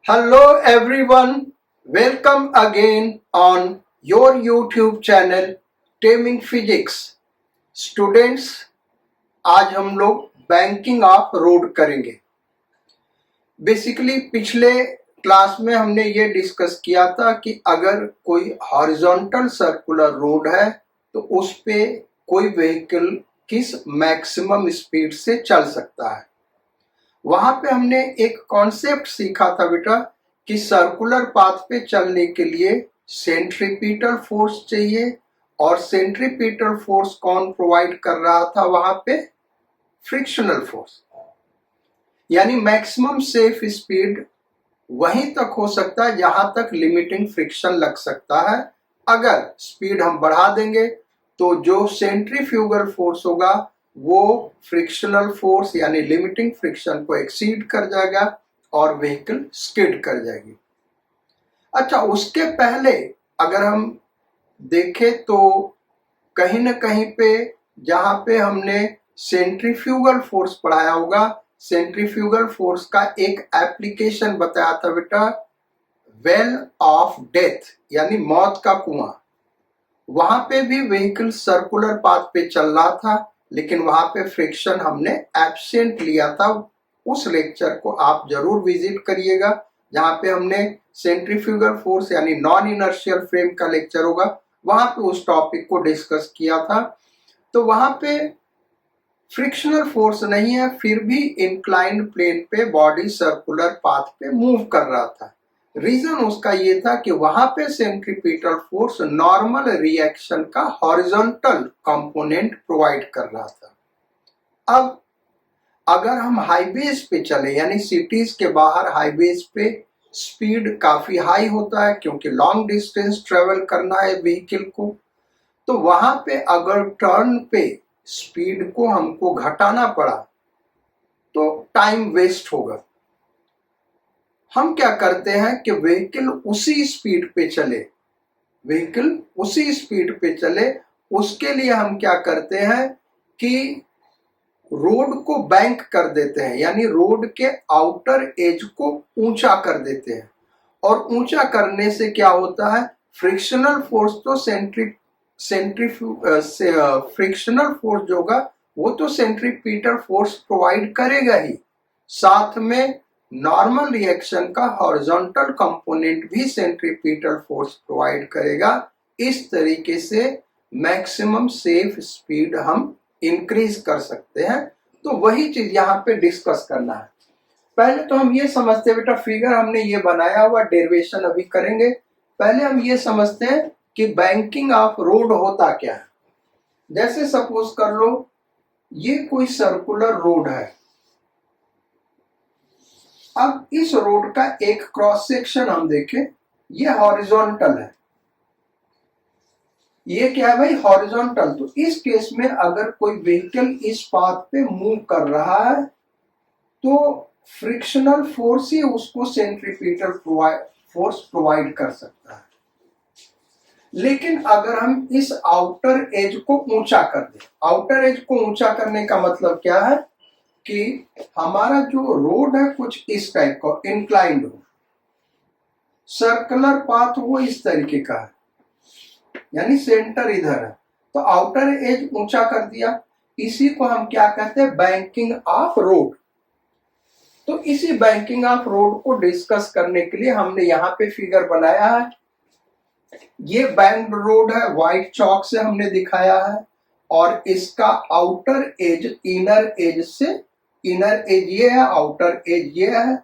Hello everyone, welcome again on your YouTube channel Taming Physics. Students, आज हम लोग banking of road करेंगे। Basically पिछले क्लास में हमने ये डिस्कस किया था कि अगर कोई हॉरिजॉन्टल सर्कुलर रोड है तो उस पे कोई व्हीकल किस मैक्सिमम स्पीड से चल सकता है। वहां पे हमने एक कॉन्सेप्ट सीखा था बेटा कि सर्कुलर पाथ पे चलने के लिए सेंट्रीपिटल फोर्स चाहिए, और सेंट्रीपिटल फोर्स कौन प्रोवाइड कर रहा था वहां पे? Frictional force. यानी मैक्सिमम सेफ स्पीड वहीं तक हो सकता है जहां तक लिमिटिंग फ्रिक्शन लग सकता है। अगर स्पीड हम बढ़ा देंगे तो जो सेंट्रीफ्यूगल फोर्स होगा वो फ्रिक्शनल फोर्स यानी लिमिटिंग फ्रिक्शन को एक्सीड कर जाएगा और व्हीकल स्किड कर जाएगी। अच्छा, उसके पहले अगर हम देखें तो कहीं ना कहीं पे जहां पे हमने सेंट्रीफ्यूगल फोर्स पढ़ाया होगा, सेंट्रीफ्यूगल फोर्स का एक एप्लीकेशन बताया था बेटा, वेल ऑफ डेथ यानी मौत का कुआं। वहां पे भी व्हीकल सर्कुलर पाथ पे चल रहा था, लेकिन वहां पे फ्रिक्शन हमने एब्सेंट लिया था। उस लेक्चर को आप जरूर विजिट करिएगा, जहां पे हमने सेंट्रीफ्यूगल फोर्स यानी नॉन इनर्शियल फ्रेम का लेक्चर होगा, वहां पे उस टॉपिक को डिस्कस किया था। तो वहां पे फ्रिक्शनल फोर्स नहीं है, फिर भी इंक्लाइंड प्लेन पे बॉडी सर्कुलर पाथ पे मूव कर रहा था। रीजन उसका ये था कि वहां पे सेंट्रीपिटल फोर्स नॉर्मल रिएक्शन का हॉरिजॉन्टल कंपोनेंट प्रोवाइड कर रहा था। अब अगर हम हाईवेज पे चले यानी सिटीज के बाहर हाईवेज पे स्पीड काफी हाई होता है क्योंकि लॉन्ग डिस्टेंस ट्रेवल करना है व्हीकल को, तो वहां पे अगर टर्न पे स्पीड को हमको घटाना पड़ा तो टाइम वेस्ट होगा। हम क्या करते हैं कि व्हीकल उसी स्पीड पे चले, व्हीकल उसी स्पीड पे चले, उसके लिए हम क्या करते हैं कि रोड को बैंक कर देते हैं, यानी रोड के आउटर एज को ऊंचा कर देते हैं। और ऊंचा करने से क्या होता है, फ्रिक्शनल फोर्स तो फ्रिक्शनल फोर्स जो होगा वो तो सेंट्रीपिटल फोर्स प्रोवाइड करेगा ही, साथ में नॉर्मल रिएक्शन का हॉरिजॉन्टल कंपोनेंट भी सेंट्रीपिटल फोर्स प्रोवाइड करेगा। इस तरीके से मैक्सिमम सेफ स्पीड हम इंक्रीज कर सकते हैं। तो वही चीज यहाँ पे डिस्कस करना है। पहले तो हम ये समझते हैं बेटा, फिगर हमने ये बनाया हुआ, डेरिवेशन अभी करेंगे। पहले हम ये समझते हैं कि बैंकिंग ऑफ रोड होता क्या है। जैसे सपोज कर लो ये कोई सर्कुलर रोड है। अब इस रोड का एक क्रॉस सेक्शन हम देखें, ये हॉरिजॉन्टल है। ये क्या है भाई? हॉरिजॉन्टल। तो इस केस में अगर कोई व्हीकल इस पाथ पे मूव कर रहा है तो फ्रिक्शनल फोर्स ही उसको सेंट्रीपिटल फोर्स प्रोवाइड कर सकता है। लेकिन अगर हम इस आउटर एज को ऊंचा कर दें, आउटर एज को ऊंचा करने का मतलब क्या है कि हमारा जो रोड है कुछ इस टाइप का इंक्लाइंड हो, सर्कुलर पाथ वो इस तरीके का है, यानी सेंटर इधर है, तो आउटर एज ऊंचा कर दिया। इसी को हम क्या कहते हैं? Banking of road. तो इसी बैंकिंग ऑफ रोड को डिस्कस करने के लिए हमने यहाँ पे फिगर बनाया है। ये बैंक्ड रोड है, व्हाइट चौक से हमने दिखाया है, और इसका आउटर एज इनर एज से, इनर एज ये है, आउटर एज ये है।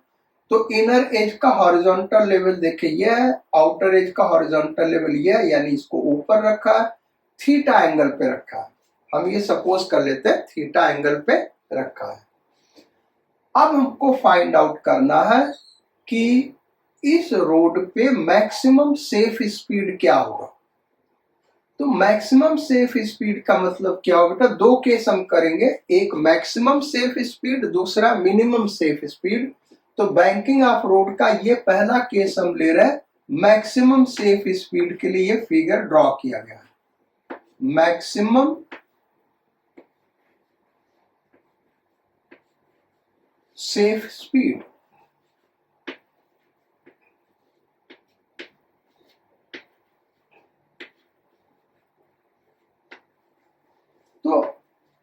तो इनर एज का हॉरिजॉन्टल लेवल देखिए ये है, आउटर एज का हॉरिजॉन्टल लेवल ये है, यानी इसको ऊपर रखा है, थीटा एंगल पे रखा है। हम ये सपोज कर लेते हैं थीटा एंगल पे रखा है। अब हमको फाइंड आउट करना है कि इस रोड पे मैक्सिमम सेफ स्पीड क्या होगा। तो मैक्सिमम सेफ स्पीड का मतलब क्या होगा बेटा? दो केस हम करेंगे, एक मैक्सिमम सेफ स्पीड, दूसरा मिनिमम सेफ स्पीड। तो बैंकिंग ऑफ रोड का ये पहला केस हम ले रहे हैं, मैक्सिमम सेफ स्पीड के लिए ये फिगर ड्रॉ किया गया है। Maximum safe speed,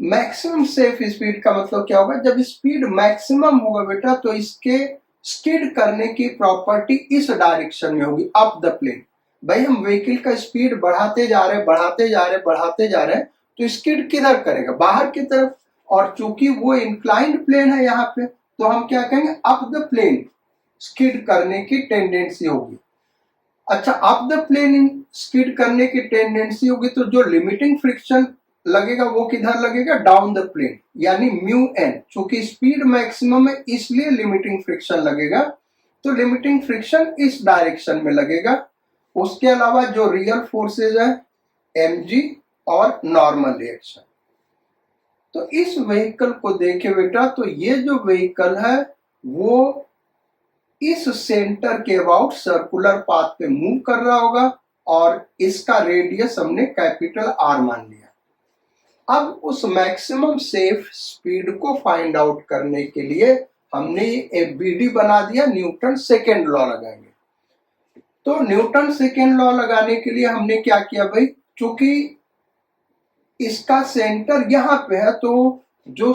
maximum safe speed का मतलब क्या होगा, जब स्पीड मैक्सिमम होगा बेटा तो इसके स्किड करने की प्रॉपर्टी इस डायरेक्शन में होगी, अप द प्लेन। भाई हम व्हीकल का स्पीड बढ़ाते जा रहे हैं तो स्किड किधर करेगा, बाहर की तरफ। और चूंकि वो इंक्लाइंड प्लेन है यहाँ पे, तो हम क्या कहेंगे, अप द प्लेन स्किड करने की टेंडेंसी होगी। अच्छा, अप द प्लेन स्किड करने की टेंडेंसी होगी तो जो लिमिटिंग फ्रिक्शन लगेगा वो किधर लगेगा, डाउन द प्लेन, यानी म्यू एन। चूंकि स्पीड मैक्सिमम है इसलिए लिमिटिंग फ्रिक्शन लगेगा, तो लिमिटिंग फ्रिक्शन इस डायरेक्शन में लगेगा। उसके अलावा जो रियल फोर्सेज है mg और नॉर्मल रिएक्शन। तो इस व्हीकल को देखे बेटा, तो ये जो व्हीकल है वो इस सेंटर के अबाउट सर्कुलर पाथ पे मूव कर रहा होगा और इसका रेडियस हमने कैपिटल R मान लिया। अब उस मैक्सिमम सेफ स्पीड को फाइंड आउट करने के लिए हमने एक बीडी बना दिया, न्यूटन सेकेंड लॉ लगाएंगे। तो न्यूटन सेकेंड लॉ लगाने के लिए हमने क्या किया भाई, चूंकि इसका सेंटर यहाँ पे है, तो जो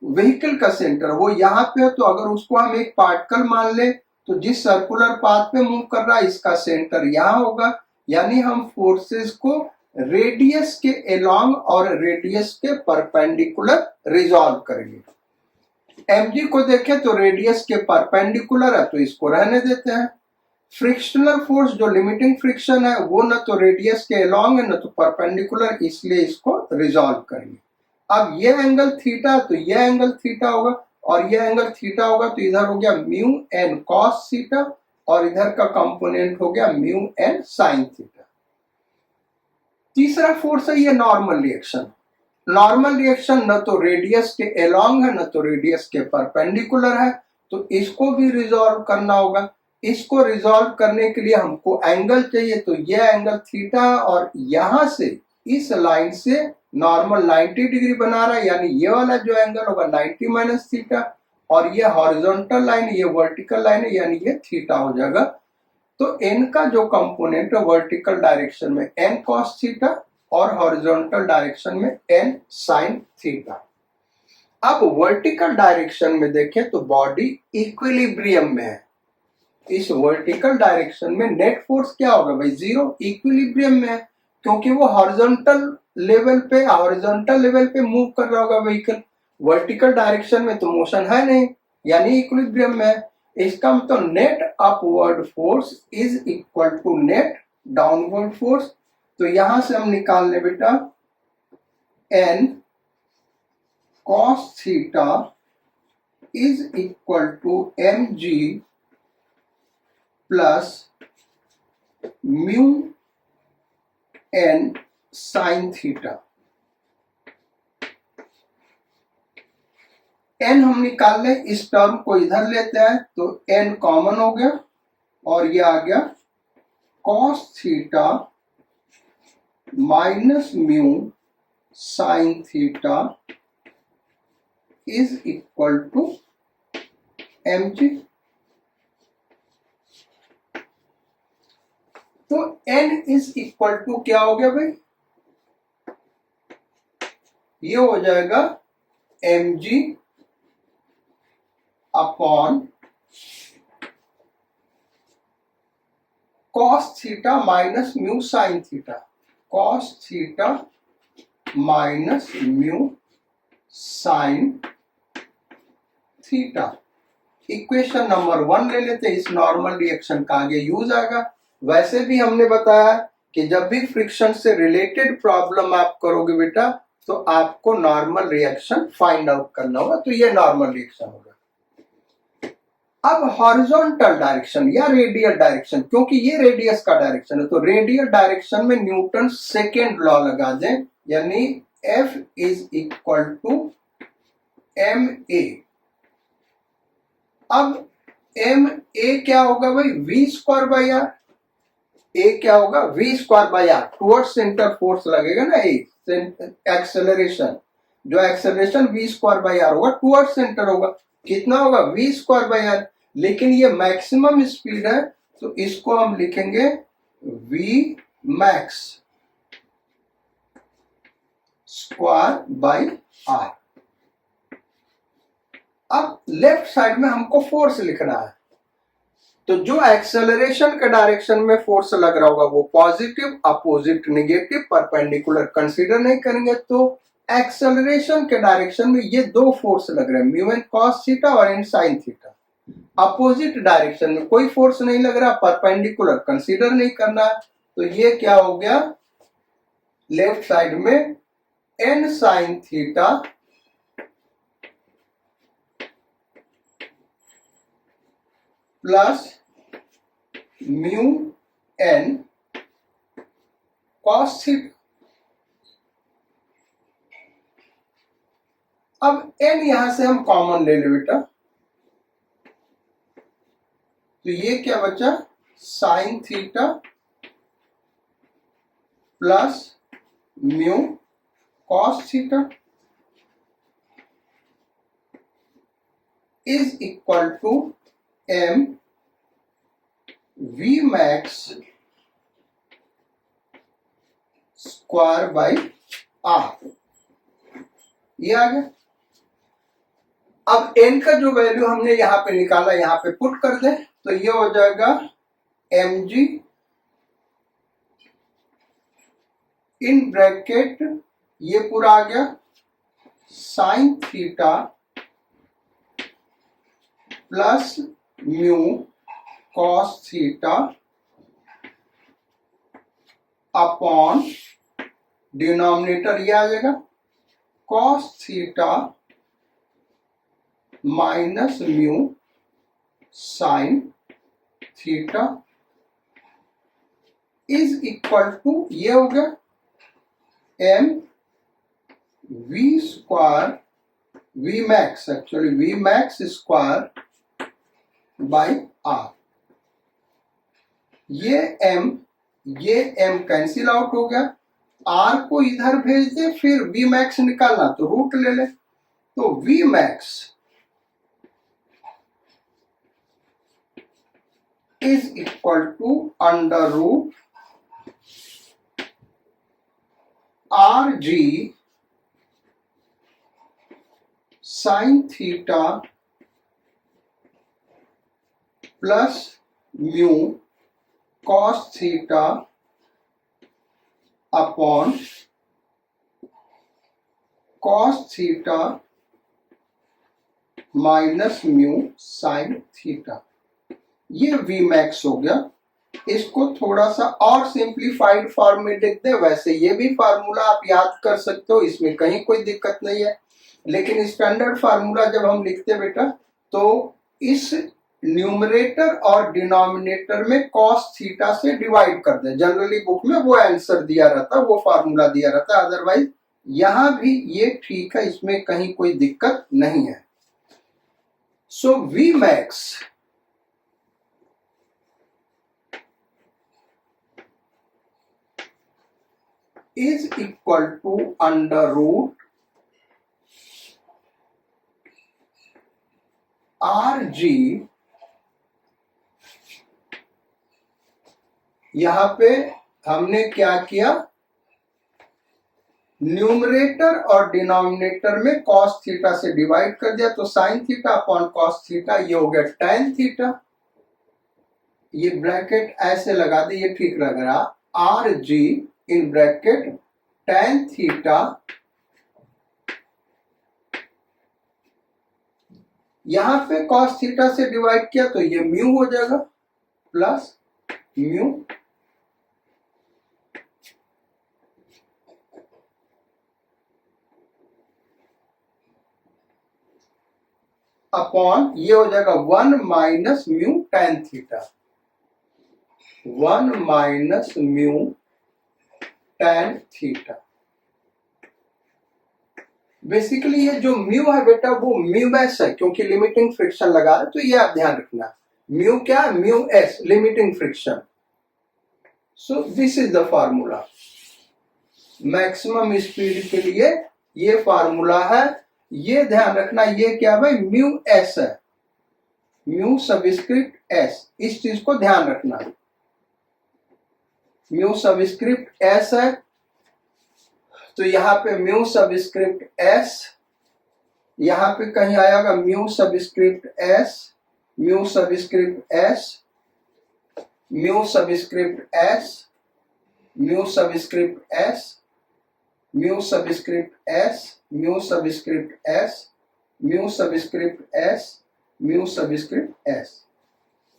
व्हीकल का सेंटर वो यहाँ पे है, तो अगर उसको हम एक पार्टिकल मान ले तो जिस सर्कुलर पाथ पे मूव कर रहा है इसका सेंटर यहाँ होगा, यानी हम फोर्सेस को रेडियस के एलॉन्ग और रेडियस के परपेंडिकुलर रिजॉल्व करेंगे। mg को देखें तो रेडियस के परपेंडिकुलर है तो इसको रहने देते हैं। फ्रिक्शनल फोर्स जो लिमिटिंग फ्रिक्शन है वो न तो रेडियस के एलॉन्ग है न तो परपेंडिकुलर, इसलिए इसको रिजॉल्व करेंगे। अब ये एंगल थीटा तो ये एंगल थीटा होगा, और ये एंगल थीटा होगा तो इधर हो गया म्यू एन कॉस थीटा और इधर का कंपोनेंट हो गया म्यू एन साइन थीटा। तीसरा फोर्स है ये नॉर्मल रिएक्शन। नॉर्मल रिएक्शन न तो रेडियस के एलॉन्ग है न तो रेडियस के परपेंडिकुलर है, तो इसको भी रिजॉल्व करना होगा। इसको रिजॉल्व करने के लिए हमको एंगल चाहिए, तो ये एंगल थीटा और यहां से इस लाइन से नॉर्मल 90 डिग्री बना रहा है, यानी ये वाला जो एंगल होगा 90 माइनस थीटा, और ये हॉरिजॉन्टल लाइन ये वर्टिकल लाइन है यानी ये थीटा हो जाएगा। तो n का जो कंपोनेंट है वर्टिकल डायरेक्शन में n cos थीटा और हॉरिजॉन्टल डायरेक्शन में n sin थीटा। अब वर्टिकल डायरेक्शन में देखें तो बॉडी इक्विलिब्रियम में है। इस वर्टिकल डायरेक्शन में नेट फोर्स क्या होगा भाई, जीरो, इक्विलिब्रियम में है, क्योंकि वो हॉरिजॉन्टल लेवल पे मूव कर रहा होगा व्हीकल। वर्टिकल डायरेक्शन में तो मोशन है नहीं, यानी इक्विलिब्रियम में है। इसका मतलब net upward force is equal to net downward force. तो यहां से हम निकाल ले बेटा n cos theta is equal to mg plus mu n sine theta. n हम निकाल ले, इस टर्म को इधर लेते हैं तो n कॉमन हो गया और ये आ गया cos theta minus mu sine theta is equal to mg। तो n इज इक्वल टू क्या हो गया भाई, ये हो जाएगा mg upon cos theta minus mu sine theta, cos theta minus mu sine theta. Equation number 1 ले लेते हैं, इस नॉर्मल रिएक्शन का आगे यूज आएगा। वैसे भी हमने बताया कि जब भी फ्रिक्शन से रिलेटेड प्रॉब्लम आप करोगे बेटा तो आपको नॉर्मल रिएक्शन फाइंड आउट करना होगा, तो ये नॉर्मल रिएक्शन होगा। अब हॉरिजॉन्टल डायरेक्शन या रेडियल डायरेक्शन, क्योंकि ये रेडियस का डायरेक्शन है तो रेडियल डायरेक्शन में न्यूटन सेकेंड लॉ लगा दें, यानी F is equal to ma। अब ma क्या होगा भाई, v square by R. A क्या होगा, v square by R, toward centre force लगेगा ना, एक्सेलरेशन, जो acceleration v square by R होगा टुवर्ड सेंटर होगा, कितना होगा v स्क्वायर बाई आर। लेकिन ये मैक्सिमम स्पीड है तो इसको हम लिखेंगे v max square by R. अब लेफ्ट साइड में हमको फोर्स लिखना है, तो जो एक्सेलरेशन के डायरेक्शन में फोर्स लग रहा होगा वो positive, opposite negative, perpendicular consider नहीं करेंगे। तो एक्सेलरेशन के डायरेक्शन में ये दो फोर्स लग रहे हैं, म्यू एन कॉस थीटा और N sine theta. Opposite direction में कोई फोर्स नहीं लग रहा, परपेंडिकुलर कंसीडर नहीं करना, तो ये क्या हो गया, लेफ्ट साइड में N sine theta plus mu N cos theta. अब एन यहां से हम कॉमन ले ले बेटा, तो ये क्या बचा, sine theta plus mu cos theta is equal to M V max square by R. ये आ गया। अब एन का जो वैल्यू हमने यहां पे निकाला यहां पे पुट कर दे, तो ये हो जाएगा एम जी इन ब्रैकेट, ये पूरा आ गया sine theta plus mu cos theta upon denominator ये आ जाएगा cos theta minus mu sine theta is equal to, ये हो गया M V square, V max actually V max square by R. ये एम कैंसिल आउट हो गया, are को इधर भेज दे, फिर वी मैक्स निकालना तो रूट ले ले, तो V max is equal to under root R G sine theta plus mu cos theta upon cos theta minus mu sine theta. ये वी मैक्स हो गया। इसको थोड़ा सा और सिंप्लीफाइड फॉर्म में लिख दे, वैसे ये भी फार्मूला आप याद कर सकते हो, इसमें कहीं कोई दिक्कत नहीं है, लेकिन स्टैंडर्ड फार्मूला जब हम लिखते बेटा तो इस न्यूमरेटर और डिनोमिनेटर में कॉस थीटा से डिवाइड कर दे। जनरली बुक में वो आंसर दिया रहता, वो फार्मूला दिया रहता, अदरवाइज यहां भी ये ठीक है, इसमें कहीं कोई दिक्कत नहीं है। So V max is equal to under root RG, यहां पे हमने क्या किया, न्यूमरेटर और डिनोमिनेटर में कॉस थीटा से डिवाइड कर दिया, तो sine theta upon cos theta, ये हो गया टेन थीटा। ये ब्रैकेट ऐसे लगा दे, ये ठीक लग रहा, R G in bracket tan theta, यहां पे कॉस थीटा से डिवाइड किया तो ये म्यू हो जाएगा प्लस म्यू अपॉन, ये हो जाएगा one minus mu tan theta, one minus mu tan theta. Basically ये जो म्यू है बेटा वो म्यू एस है, क्योंकि लिमिटिंग फ्रिक्शन लगा रहे, तो ये आप ध्यान रखना, म्यू क्या, mu S limiting friction. So this is the formula, maximum speed के लिए ये फार्मूला है। ये ध्यान रखना, ये क्या भाई, म्यू एस है, म्यू सबस्क्रिप्ट एस, इस चीज को ध्यान रखना, म्यू सबस्क्रिप्ट एस है, तो यहां पे म्यू सबस्क्रिप्ट एस यहाँ पे कहीं आएगा mu subscript S, mu subscript S, mu subscript S, mu subscript S, mu subscript S, mu subscript S, mu subscript S, mu subscript S.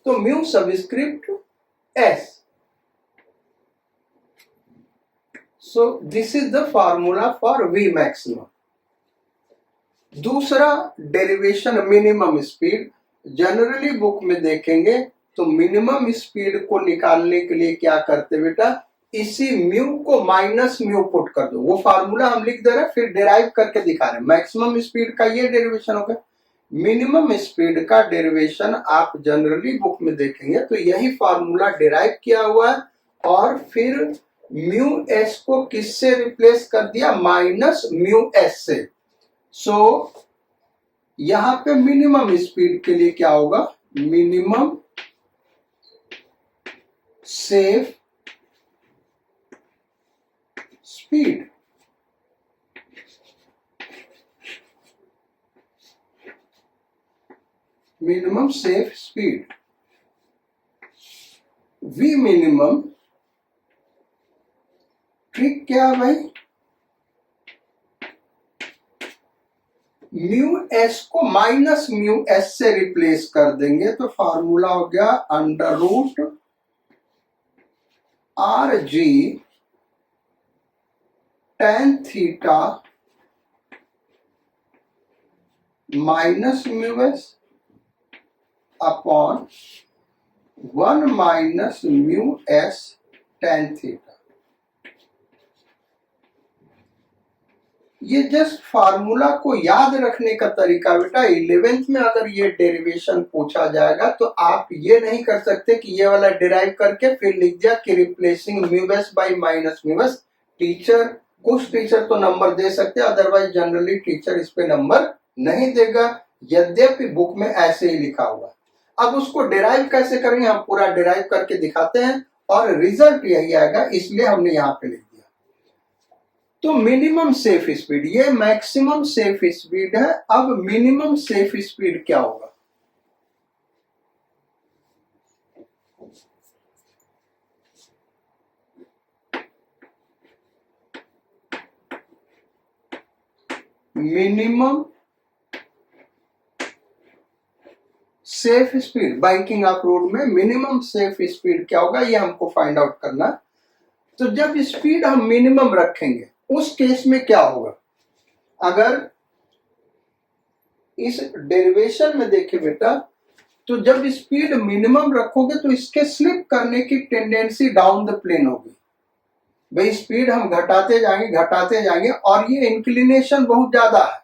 तो mu subscript S. So this is the formula for V maximum. दूसरा derivation minimum speed. Generally book में देखेंगे तो minimum speed को निकालने के लिए क्या करते बेटा, इसी म्यू को माइनस म्यू पुट कर दो। वो फार्मूला हम लिख दे रहे हैं, फिर डिराइव करके दिखा रहे हैं। मैक्सिमम स्पीड का ये डेरिवेशन हो गया। मिनिमम स्पीड का डेरिवेशन आप जनरली बुक में देखेंगे तो यही फार्मूला डिराइव किया हुआ है, और फिर म्यू एस को किससे रिप्लेस कर दिया, माइनस म्यू एस से। सो यहां पे मिनिमम स्पीड के लिए क्या होगा, minimum safe speed. Minimum safe speed, V minimum. Trick क्या है भाई, म्यू एस को माइनस म्यू एस से रिप्लेस कर देंगे तो फार्मूला हो गया under root R G tan theta minus mu S upon 1 minus mu S tan theta. ये जस्ट फार्मूला को याद रखने का तरीका बेटा। 11th में अगर ये डेरिवेशन पूछा जाएगा तो आप ये नहीं कर सकते कि ये वाला डिराइव करके फिर लिख दिया कि replacing mu S by minus mu S. Teacher, कुछ टीचर तो नंबर दे सकते हैं, अदरवाइज जनरली टीचर इस पे नंबर नहीं देगा, यद्यपि बुक में ऐसे ही लिखा हुआ। अब उसको डिराइव कैसे करेंगे, हम पूरा डिराइव करके दिखाते हैं और रिजल्ट यही आएगा, इसलिए हमने यहाँ पे लिख दिया। तो मिनिमम सेफ स्पीड, ये मैक्सिमम सेफ स्पीड है। अब मिनिमम सेफ स्पीड क्या होगा, minimum safe speed biking of road में मिनिमम सेफ स्पीड क्या होगा, ये हमको फाइंड आउट करना। तो जब स्पीड हम मिनिमम रखेंगे उस केस में क्या होगा, अगर इस डेरिवेशन में देखें बेटा, तो जब स्पीड मिनिमम रखोगे तो इसके स्लिप करने की टेंडेंसी डाउन द प्लेन होगी। भाई स्पीड हम घटाते जाएंगे और ये इंक्लिनेशन बहुत ज्यादा है।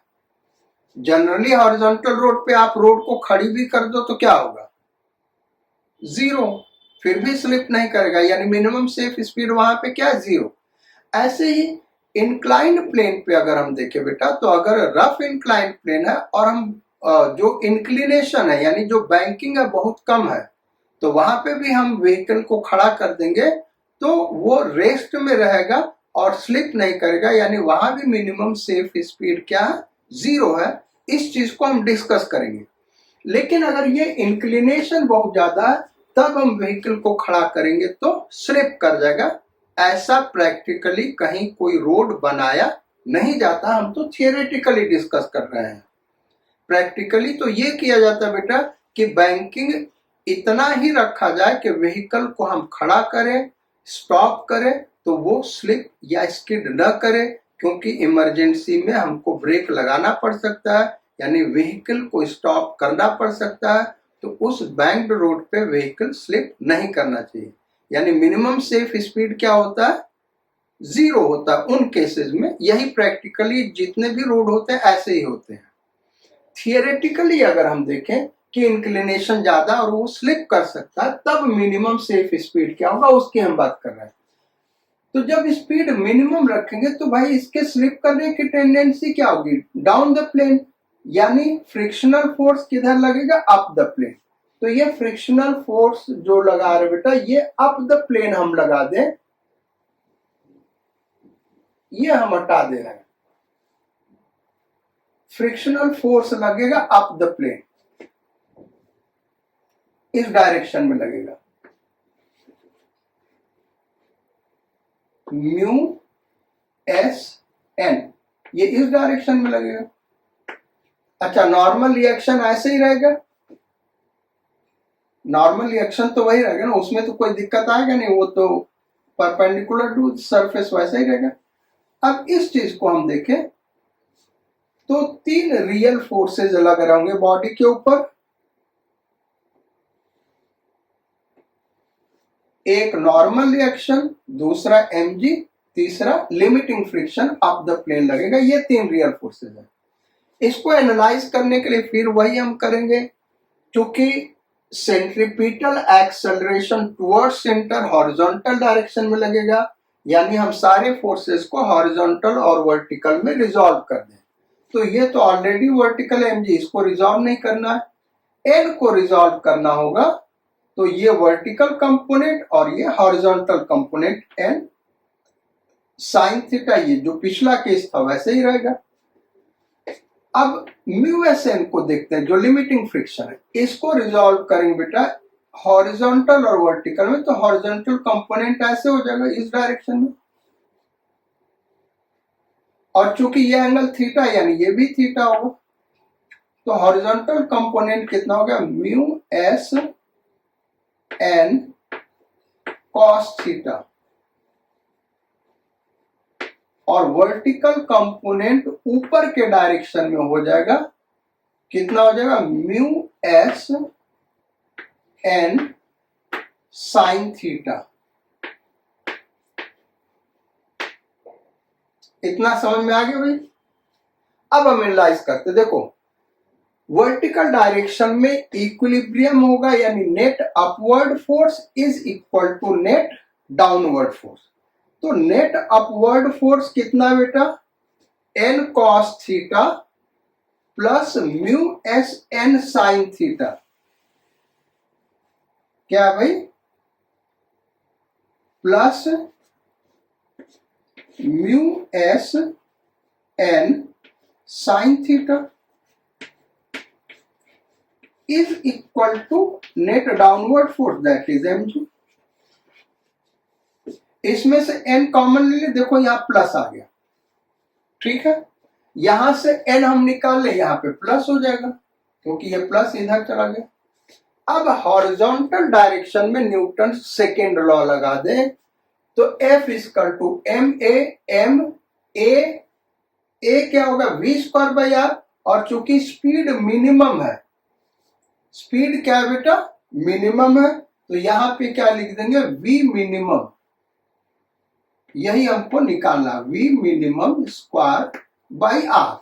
जनरली हॉरिजॉन्टल रोड पे आप रोड को खड़ी भी कर दो तो क्या होगा, जीरो, फिर भी स्लिप नहीं करेगा, यानी मिनिमम सेफ स्पीड वहां पे क्या है, जीरो। ऐसे ही इंक्लाइंड प्लेन पे अगर हम देखें बेटा, तो अगर रफ इंक्लाइंड प्लेन है और हम जो इंक्लिनेशन है यानी जो बैंकिंग है बहुत कम है, तो वहां पे भी हम व्हीकल को खड़ा कर देंगे तो वो रेस्ट में रहेगा और स्लिप नहीं करेगा, यानी वहां भी मिनिमम सेफ स्पीड क्या है, जीरो है। इस चीज को हम डिस्कस करेंगे। लेकिन अगर ये इंक्लिनेशन बहुत ज्यादा है तब हम व्हीकल को खड़ा करेंगे तो स्लिप कर जाएगा। ऐसा प्रैक्टिकली कहीं कोई रोड बनाया नहीं जाता, हम तो थियोरेटिकली डिस्कस कर रहे हैं। प्रैक्टिकली तो ये किया जाता है बेटा कि बैंकिंग इतना ही रखा जाए कि व्हीकल को हम खड़ा करें, स्टॉप करें तो वो स्लिप या स्किड न करे, क्योंकि इमरजेंसी में हमको ब्रेक लगाना पड़ सकता है, यानी व्हीकल को स्टॉप करना पड़ सकता है। तो उस बैंक्ड रोड पे व्हीकल स्लिप नहीं करना चाहिए, यानी मिनिमम सेफ स्पीड क्या होता है, जीरो होता है उन केसेस में। यही प्रैक्टिकली जितने भी रोड होते हैं ऐसे ही होते हैं। थियोरेटिकली अगर हम देखें कि इंक्लिनेशन ज्यादा और वो स्लिप कर सकता है, तब मिनिमम सेफ स्पीड क्या होगा उसकी हम बात कर रहे हैं। तो जब स्पीड मिनिमम रखेंगे तो भाई इसके स्लिप करने की टेंडेंसी क्या होगी, डाउन द प्लेन, यानी फ्रिक्शनल फोर्स किधर लगेगा, अप द प्लेन। तो ये फ्रिक्शनल फोर्स जो लगा रहे बेटा, ये अप द प्लेन हम लगा दें, ये हम हटा दे रहे हैं। फ्रिक्शनल फोर्स लगेगा अप द प्लेन, इस डायरेक्शन में लगेगा, म्यू एस एन, ये इस डायरेक्शन में लगेगा। अच्छा, नॉर्मल रिएक्शन ऐसे ही रहेगा, नॉर्मल रिएक्शन तो वही रहेगा ना, उसमें तो कोई दिक्कत आएगा नहीं, वो तो परपेंडिकुलर टू सरफेस वैसा ही रहेगा। अब इस चीज को हम देखें तो तीन रियल फोर्सेस लग रहे होंगे बॉडी के ऊपर, एक नॉर्मल रिएक्शन, दूसरा mg, तीसरा limiting friction up the plane लगेगा। ये तीन रियल फोर्सेस है। इसको एनालाइज करने के लिए फिर वही हम करेंगे, क्योंकि centripetal acceleration towards centre horizontal direction में लगेगा, यानी हम सारे फोर्सेस को हॉरिजॉन्टल और वर्टिकल में रिजॉल्व कर दें। तो ये तो ऑलरेडी वर्टिकल mg, इसको रिजॉल्व नहीं करना है, n को रिजॉल्व करना होगा। तो ये वर्टिकल कंपोनेंट और ये horizontal component n sine theta, ये जो पिछला केस था वैसे ही रहेगा। अब म्यू एस एन को देखते हैं, जो लिमिटिंग फ्रिक्शन है, इसको रिजॉल्व करेंगे बेटा हॉरिजॉन्टल और वर्टिकल में। तो हॉरिजॉन्टल कंपोनेंट ऐसे हो जाएगा इस डायरेक्शन में, और चूंकि ये एंगल थीटा यानी ये भी थीटा होगा, तो हॉरिजॉन्टल कंपोनेंट कितना हो गया, mu S N cos theta, और वर्टिकल कंपोनेंट ऊपर के डायरेक्शन में हो जाएगा, कितना हो जाएगा, mu S N sine theta. इतना समझ में आ गया भाई। अब हम एनालाइज करते, देखो वर्टिकल डायरेक्शन में इक्विलिब्रियम होगा, यानी net upward force is equal to net downward force. तो नेट अपवर्ड फोर्स कितना बेटा, N cos theta plus mu S N sine theta, क्या भाई, plus mu S N sine theta is equal to net downward force that is mg। इसमें से n common ले ले, देखो यहां प्लस आ गया, ठीक है, यहां से n हम निकाल ले, यहां पे प्लस हो जाएगा क्योंकि ये प्लस इधर चला गया। अब हॉरिजॉन्टल डायरेक्शन में न्यूटन सेकेंड लॉ लगा दे, तो F equal to M A क्या होगा, v स्क्वायर बाई आर, और चूंकि स्पीड मिनिमम है, स्पीड क्या है बेटा, मिनिमम है, तो यहां पे क्या लिख देंगे, v मिनिमम, यही हमको निकालना, v minimum square by R.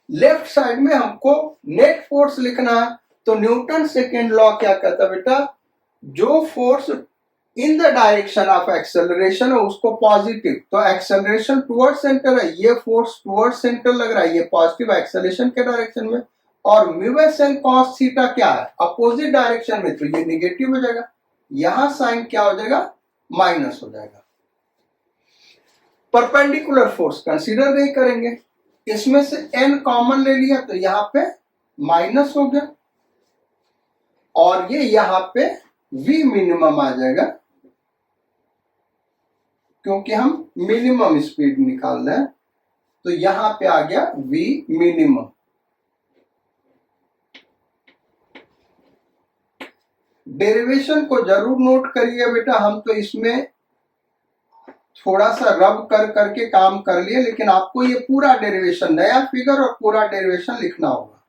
Left side में हमको नेट फोर्स लिखना है, तो न्यूटन सेकेंड लॉ क्या कहता है बेटा, जो force in the direction of acceleration है उसको पॉजिटिव, तो एक्सेलरेशन टुवर्ड्स सेंटर है, ये फोर्स टुवर्ड्स सेंटर लग रहा है, ये पॉजिटिव एक्सेलरेशन के डायरेक्शन में, और mu S N cos theta क्या है, अपोजिट डायरेक्शन में, तो ये निगेटिव हो जाएगा, यहां साइन क्या हो जाएगा, माइनस हो जाएगा। परपेंडिकुलर फोर्स कंसीडर नहीं करेंगे, इसमें से n कॉमन ले लिया, तो यहां पे माइनस हो गया, और ये यहां पे v मिनिमम आ जाएगा, क्योंकि हम मिनिमम स्पीड निकाल रहे हैं, तो यहां पे आ गया v मिनिमम। डेरिवेशन को जरूर नोट करिए बेटा, हम तो इसमें थोड़ा सा रब कर करके काम कर लिए, लेकिन आपको ये पूरा डेरिवेशन, नया फिगर और पूरा डेरिवेशन लिखना होगा।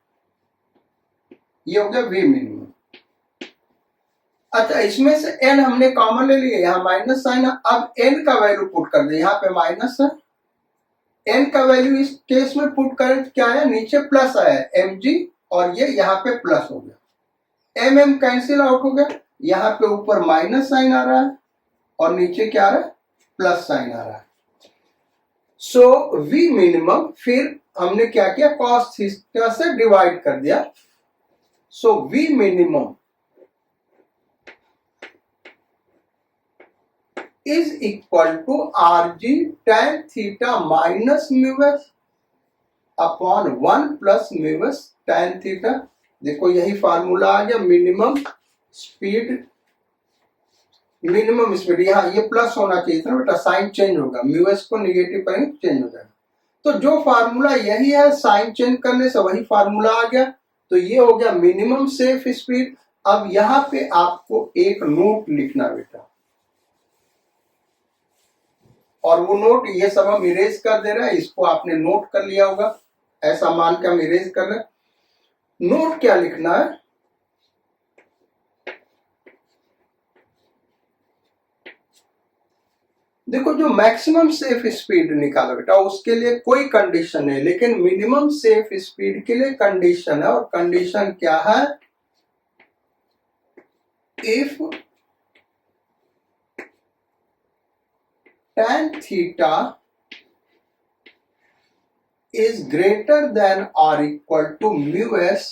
ये हो गया v मिनिमम। अच्छा, इसमें से n हमने कॉमन ले लिया, यहाँ माइनस साइन है, अब n का वैल्यू पुट कर दे, यहाँ पे माइनस है, n का वैल्यू इस केस में पुट करें तो क्या है, नीचे प्लस आया है mg, और ये यहाँ पे प्लस हो गया, mm कैंसिल आउट हो गया, यहाँ पे ऊपर माइनस साइन आ रहा है और नीचे क्या आ रहा है, प्लस साइन आ रहा है। सो v मिनिमम, फिर हमने क्या किया, कॉस थीटा से डिवाइड कर दिया, so v minimum is equal to R G tan theta minus mu S. Upon 1 plus mu S tan theta. देखो यही फार्मूला आ गया, मिनिमम स्पीड, यहाँ ये प्लस होना चाहिए था बेटा, साइन चेंज होगा, म्यू एस को निगेटिव करेंगे चेंज हो जाएगा। तो जो फार्मूला यही है, साइन चेंज करने से वही फार्मूला आ गया। तो ये हो गया मिनिमम सेफ स्पीड। अब यहाँ पे आपको एक नोट लिखना बेटा, और वो नोट ये सब हम इरेज कर दे रहे हैं, इसको आपने नोट कर लिया होगा, ऐसा मान के हम इरेज कर रहे हैं। नोट क्या लिखना है, देखो जो मैक्सिमम सेफ स्पीड निकाला बेटा उसके लिए कोई कंडीशन है, लेकिन मिनिमम सेफ स्पीड के लिए कंडीशन है, और कंडीशन क्या है, if tan theta is greater than or equal to mu s,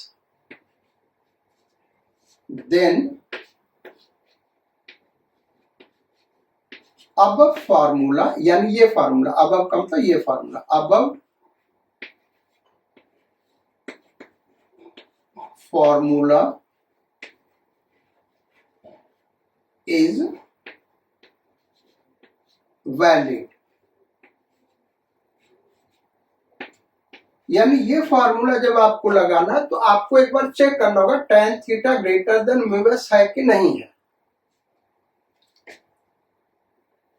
then above formula, यानी ये फार्मूला, above का मतलब ये formula, above formula is valid। यानी ये फार्मूला जब आपको लगाना है तो आपको एक बार चेक करना होगा tan theta greater than mu S है कि नहीं है।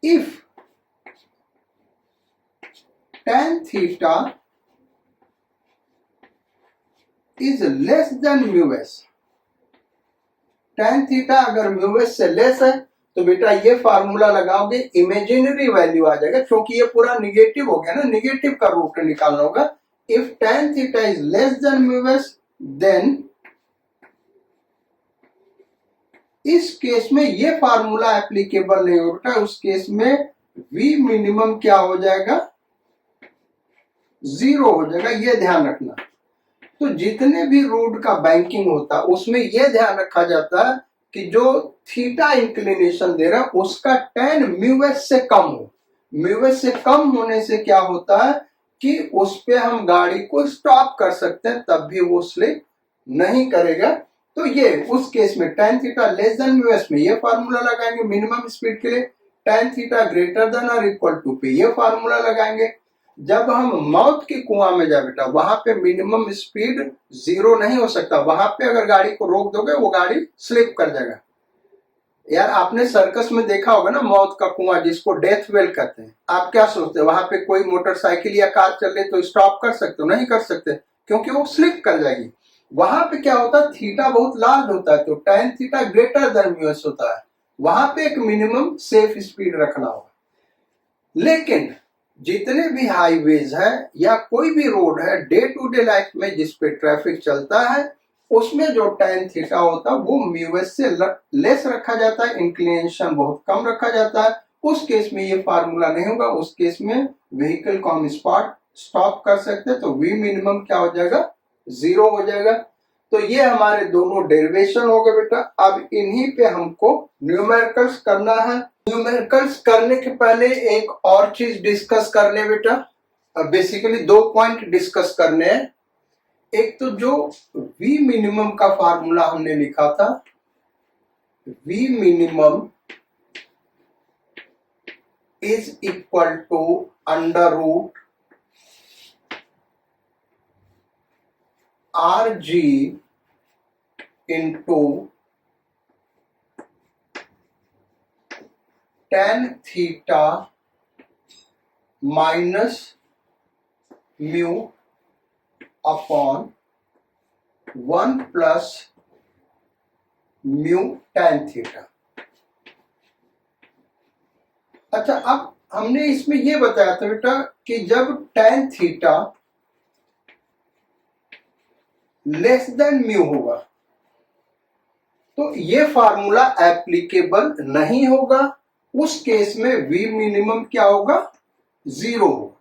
If tan theta is less than mu S, tan theta अगर म्यू एस से लेस है तो बेटा ये फार्मूला लगाओगे, इमेजिनरी वैल्यू आ जाएगा, क्योंकि ये पूरा निगेटिव हो गया ना, निगेटिव का रूट निकालना होगा। If tan theta is less than mu S, then इस केस में ये फार्मूला एप्लीकेबल नहीं होता, उस केस में v मिनिमम क्या हो जाएगा, 0 हो जाएगा, ये ध्यान रखना। तो जितने भी रोड का बैंकिंग होता है उसमें यह ध्यान रखा जाता है कि जो थीटा इंक्लिनेशन दे रहा है उसका tan म्यू एस से कम हो। म्यू एस से कम होने से क्या होता है कि उस पे हम गाड़ी को स्टॉप कर सकते हैं, तब भी वो स्लिप नहीं करेगा। तो ये उस केस में tan theta less than mu S में ये फार्मूला लगाएंगे मिनिमम स्पीड के लिए, tan थीटा ग्रेटर देन और इक्वल टू पे ये फार्मूला लगाएंगे। जब हम मौत की कुआं में जाए बेटा, वहां पे मिनिमम स्पीड 0 नहीं हो सकता, वहां पे अगर गाड़ी को रोक दोगे वो गाड़ी स्लिप कर जाएगा। यार आपने सर्कस में देखा होगा ना मौत का कुआं, जिसको डेथ वेल कहते हैं। आप क्या सोचते हैं, वहां पे कोई मोटरसाइकिल या कार चल रही तो स्टॉप कर सकते हो? नहीं कर सकते, क्योंकि वो स्लिप कर जाएगी। वहां पे क्या होता है, थीटा बहुत लार्ज होता है, तो tan theta greater than mu S होता है, वहां पे एक मिनिमम सेफ स्पीड रखना होगा। लेकिन जितने भी हाईवेज है या कोई भी रोड है डे टू डे लाइफ में जिस पे ट्रैफिक चलता है, उसमें जो tan थीटा होता है वो म्यू एस से लेस रखा जाता है, इंक्लिनेशन बहुत कम रखा जाता है। उस केस में ये फार्मूला नहीं होगा, उस केस में व्हीकल को हम स्टॉप कर सकते हैं, तो v मिनिमम क्या हो जाएगा, 0 हो जाएगा। तो ये हमारे दोनों डेरिवेशन हो गए बेटा। अब इन्हीं पे हमको न्यूमेरिकल्स करना है। न्यूमेरिकल्स करने के पहले एक और चीज डिस्कस कर ले बेटा। अब बेसिकली 2 पॉइंट डिस्कस करने हैं। एक तो जो v मिनिमम का फार्मूला हमने लिखा था, v minimum is equal to under root RG into tan theta minus mu upon 1 plus mu tan theta. अच्छा, अब हमने इसमें यह बताया था बेटा कि जब tan theta less than mu होगा तो ये फार्मूला एप्लीकेबल नहीं होगा, उस केस में v मिनिमम क्या होगा, 0 होगा।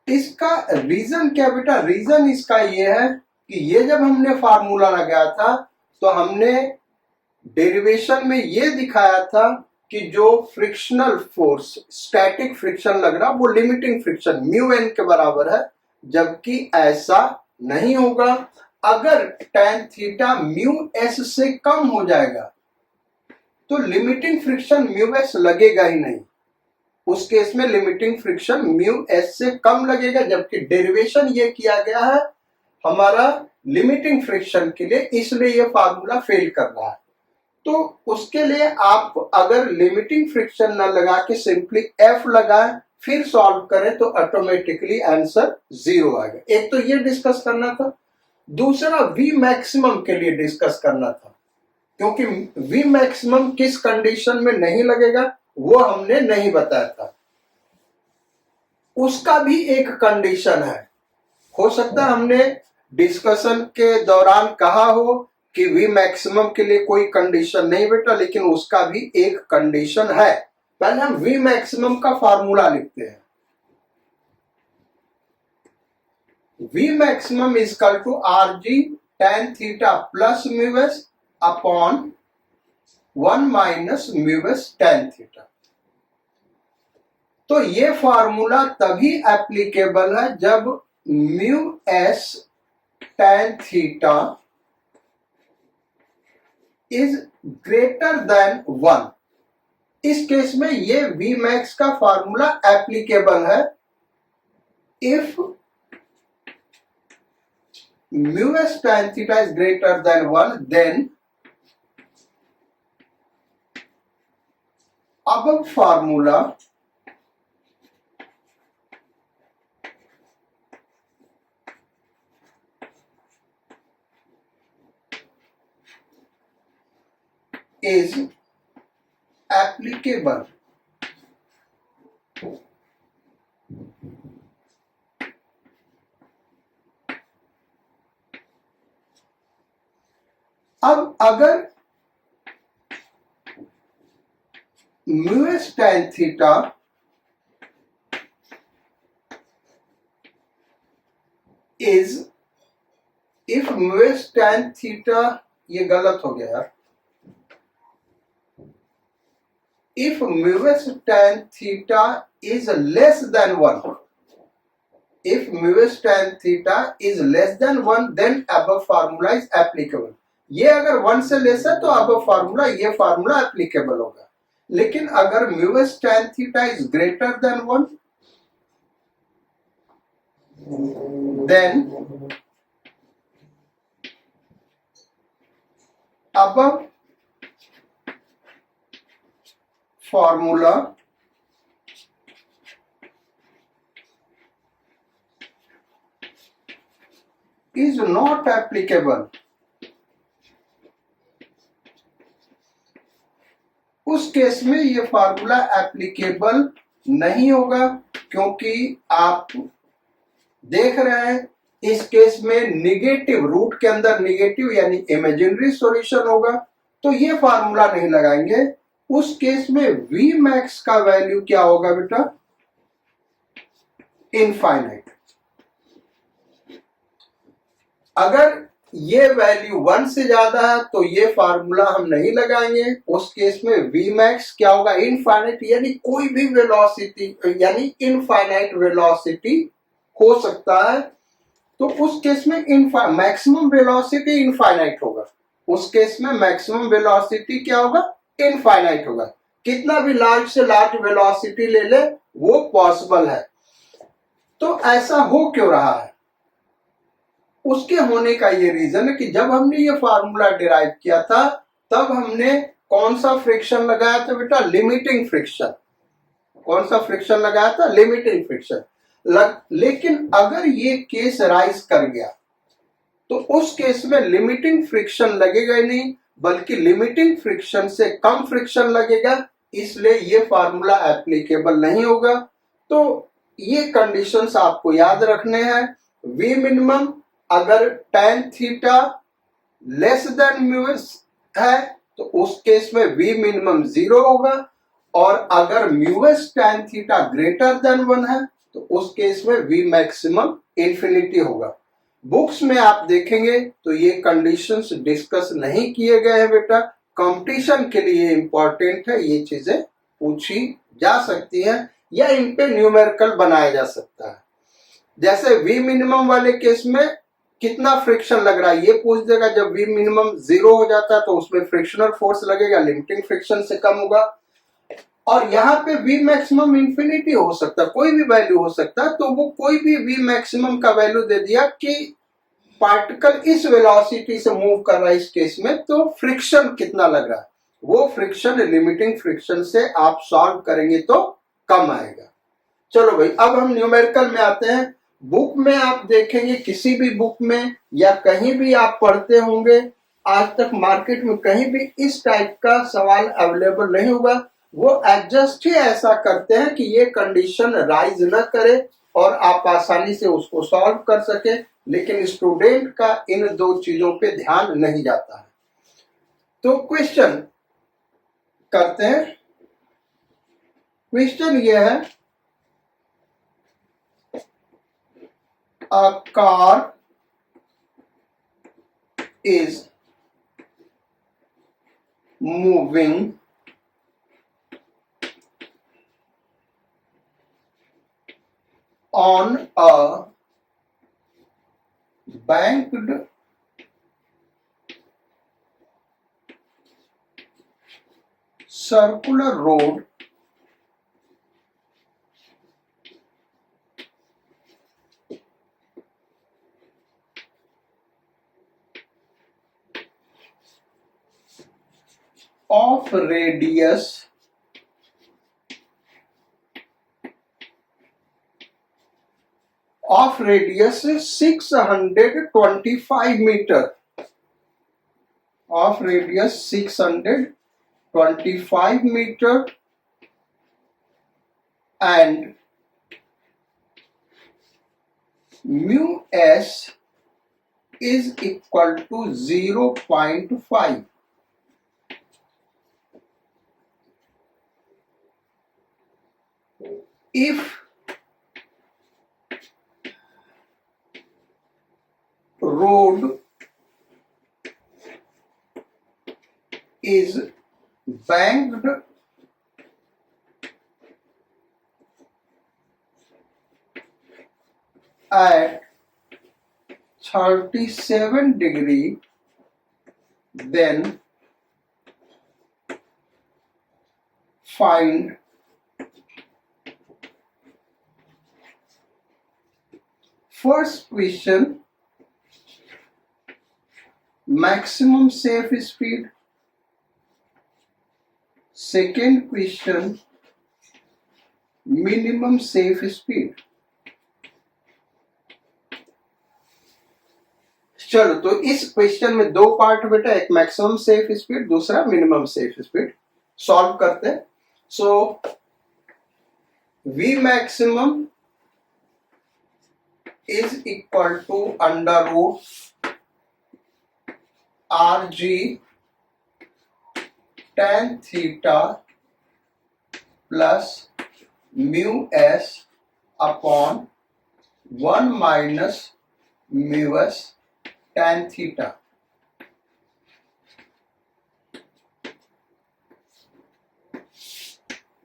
इसका रीजन क्या बेटा, रीजन इसका ये है कि ये जब हमने फार्मूला लगाया था तो हमने डेरिवेशन में ये दिखाया था कि जो फ्रिक्शनल फोर्स स्टैटिक फ्रिक्शन लग रहा वो लिमिटिंग फ्रिक्शन म्यू एन के बराबर है, जबकि ऐसा नहीं होगा। अगर tan थीटा म्यू एस से कम हो जाएगा तो लिमिटिंग फ्रिक्शन म्यू एस लगेगा ही नहीं। उस केस में लिमिटिंग फ्रिक्शन म्यू एस से कम लगेगा, जबकि डेरिवेशन ये किया गया है हमारा लिमिटिंग फ्रिक्शन के लिए, इसलिए ये फार्मूला फेल कर रहा है। तो उसके लिए आप अगर लिमिटिंग फ्रिक्शन न लगा के सिंपली एफ लगाएं फिर सॉल्व करें तो ऑटोमेटिकली आंसर 0 आएगा। एक तो ये डिस्कस करना था, दूसरा वी मैक्सिमम के लिए डिस्कस करना था, क्योंकि वी मैक्सिमम किस कंडीशन में नहीं लगेगा वो हमने नहीं बताया था। उसका भी एक कंडीशन है। हो सकता है हमने डिस्कशन के दौरान कहा हो कि वी मैक्सिमम के लिए कोई कंडीशन नहीं बेटा, लेकिन उसका भी एक कंडीशन है। पहले हम वी मैक्सिमम का फार्मूला लिखते हैं। V maximum is equal to R G tan theta plus mu S upon 1 minus mu S tan theta. तो ये फार्मूला तभी एप्लीकेबल है जब mu S tan theta is greater than 1। इस केस में ये वी मैक्स का फार्मूला एप्लीकेबल है if mu S tan theta is greater than 1, then अब फार्मूला is applicable। अब अगर mu S tan theta is if mu S tan theta, ये गलत हो गया यार, if mu s tan theta is less than 1, if mu s tan theta is less than 1, then above formula is applicable। ये अगर 1 से less है तो above formula, ये फार्मूला एप्लीकेबल होगा। लेकिन अगर mu s tan theta is greater than 1, then above formula is not applicable। उस केस में ये फार्मूला एप्लीकेबल नहीं होगा, क्योंकि आप देख रहे हैं इस केस में निगेटिव रूट के अंदर निगेटिव यानी इमेजिनरी सॉल्यूशन होगा, तो ये फार्मूला नहीं लगाएंगे। उस केस में वी मैक्स का वैल्यू क्या होगा बेटा? इनफाइनाइट। अगर ये वैल्यू 1 से ज्यादा है तो ये फार्मूला हम नहीं लगाएंगे। उस केस में वी मैक्स क्या होगा? इनफाइनाइट, यानी कोई भी वेलोसिटी यानी इनफाइनाइट वेलोसिटी हो सकता है। तो उस केस में मैक्सिमम वेलोसिटी इनफाइनाइट होगा। उस केस में मैक्सिमम वेलोसिटी क्या होगा? इनफाइनाइट होगा। कितना भी लार्ज से लार्ज वेलोसिटी ले ले वो पॉसिबल है। तो ऐसा हो क्यों रहा है? उसके होने का ये रीजन है कि जब हमने ये फार्मूला डिराइव किया था तब हमने कौन सा फ्रिक्शन लगाया था बेटा? Limiting friction. कौन सा फ्रिक्शन लगाया था? Limiting friction. लेकिन अगर ये केस राइज कर गया तो उस केस में लिमिटिंग फ्रिक्शन लगेगा ही नहीं, बल्कि लिमिटिंग फ्रिक्शन से कम फ्रिक्शन लगेगा, इसलिए ये फार्मूला एप्लीकेबल नहीं होगा। तो ये कंडीशंस आपको याद रखने हैं। वी मिनिमम अगर tan theta less than mu S है तो उस केस में वी मिनिमम 0 होगा, और अगर mu S tan theta greater than 1 है तो उस केस में वी मैक्सिमम इंफिनिटी होगा। बुक्स में आप देखेंगे तो ये कंडीशंस डिस्कस नहीं किए गए हैं बेटा, कंपटीशन के लिए इंपॉर्टेंट है, ये चीजें पूछी जा सकती है या इन पे न्यूमेरिकल बनाया जा सकता है। जैसे वी मिनिमम वाले केस में कितना फ्रिक्शन लग रहा है ये पूछ देगा। जब वी मिनिमम 0 हो जाता है तो उसमें फ्रिक्शनल फोर्स लगेगा, लिमिटिंग फ्रिक्शन से कम होगा। और यहाँ पे वी मैक्सिमम इंफिनिटी हो सकता है, कोई भी वैल्यू हो सकता है, तो वो कोई भी वी मैक्सिमम का वैल्यू दे दिया कि पार्टिकल इस वेलोसिटी से मूव कर रहा है इस केस में, तो फ्रिक्शन कितना लग रहा है, वो फ्रिक्शन लिमिटिंग फ्रिक्शन से आप सॉल्व करेंगे तो कम आएगा। चलो भाई, अब हम न्यूमेरिकल में आते हैं। बुक में आप देखेंगे, किसी भी बुक में या कहीं भी आप पढ़ते होंगे, आज तक मार्केट में कहीं भी इस टाइप का सवाल अवेलेबल नहीं हुआ। वो एडजस्ट ही ऐसा करते हैं कि ये कंडीशन राइज न करे और आप आसानी से उसको सॉल्व कर सके, लेकिन स्टूडेंट का इन दो चीजों पे ध्यान नहीं जाता है। तो क्वेश्चन करते हैं। क्वेश्चन ये है, a car is moving on a banked circular road of radius 625 meter, of radius 625 meter, and mu s is equal to 0.5. If road is banked at 37 degree, then find first question maximum safe speed, second question minimum safe speed। चलो, तो इस question में दो part बेटा, एक maximum safe speed, दूसरा minimum safe speed. Solve करते हैं। So V maximum is equal to under root R G tan theta plus mu S upon 1 minus mu S tan theta.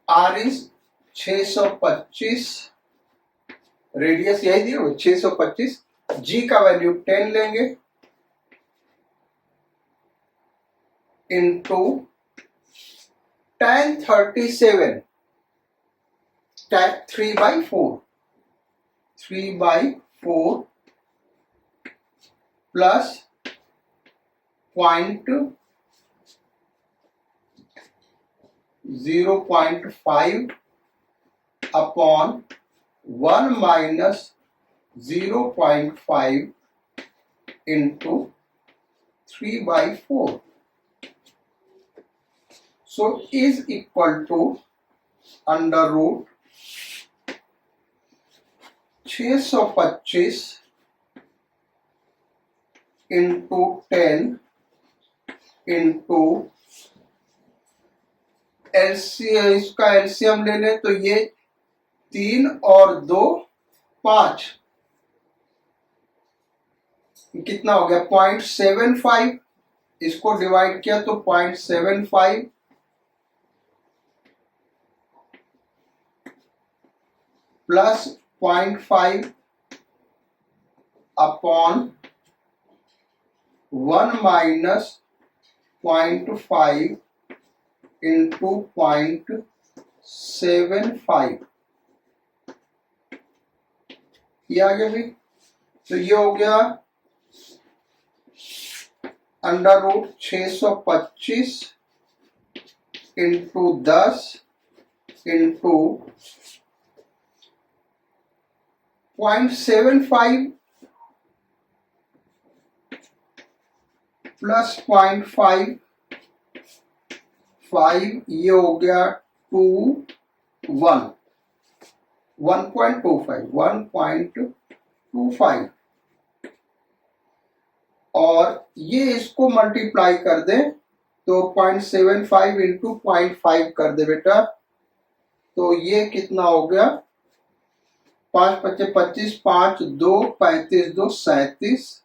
R is 625, radius यही दिया 625, G का value 10 लेंगे into tan 37, 3/4 plus 0.5 upon 1 minus 0.5 into 3/4, so is equal to under root 625 into 10 into LCM, इसका LCM ले लें तो ये 3 और 2 5, कितना हो गया 0.75 इसको डिवाइड किया तो 0.75 प्लस 0.5 अपॉन 1 माइनस 0.5 इंटू 0.75, ये आ गया भाई। तो ये हो गया under root 625 into 10 into 0.75 plus 0.5, ये हो गया 1.25 और ये इसको मल्टीप्लाई कर दे तो 0.75 इंटू 0.5 कर दे बेटा, तो ये कितना हो गया 5 पच्चे 25, 5 2 35 2 37,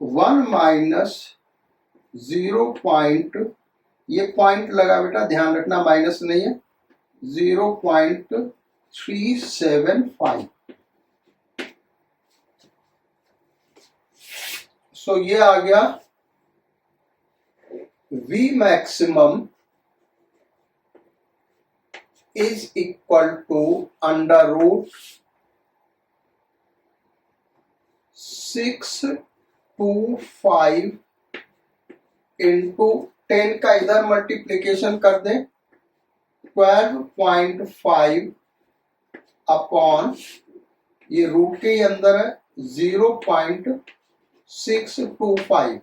1 माइनस 0 पॉइंट, ये पॉइंट लगा बेटा, ध्यान रखना माइनस नहीं है, 0.375। सो ये आ गया V maximum is equal to under root 625 into 10 का इधर मल्टीप्लीकेशन कर दें 12.5 अपॉन, ये रूट के ही अंदर है 0.625,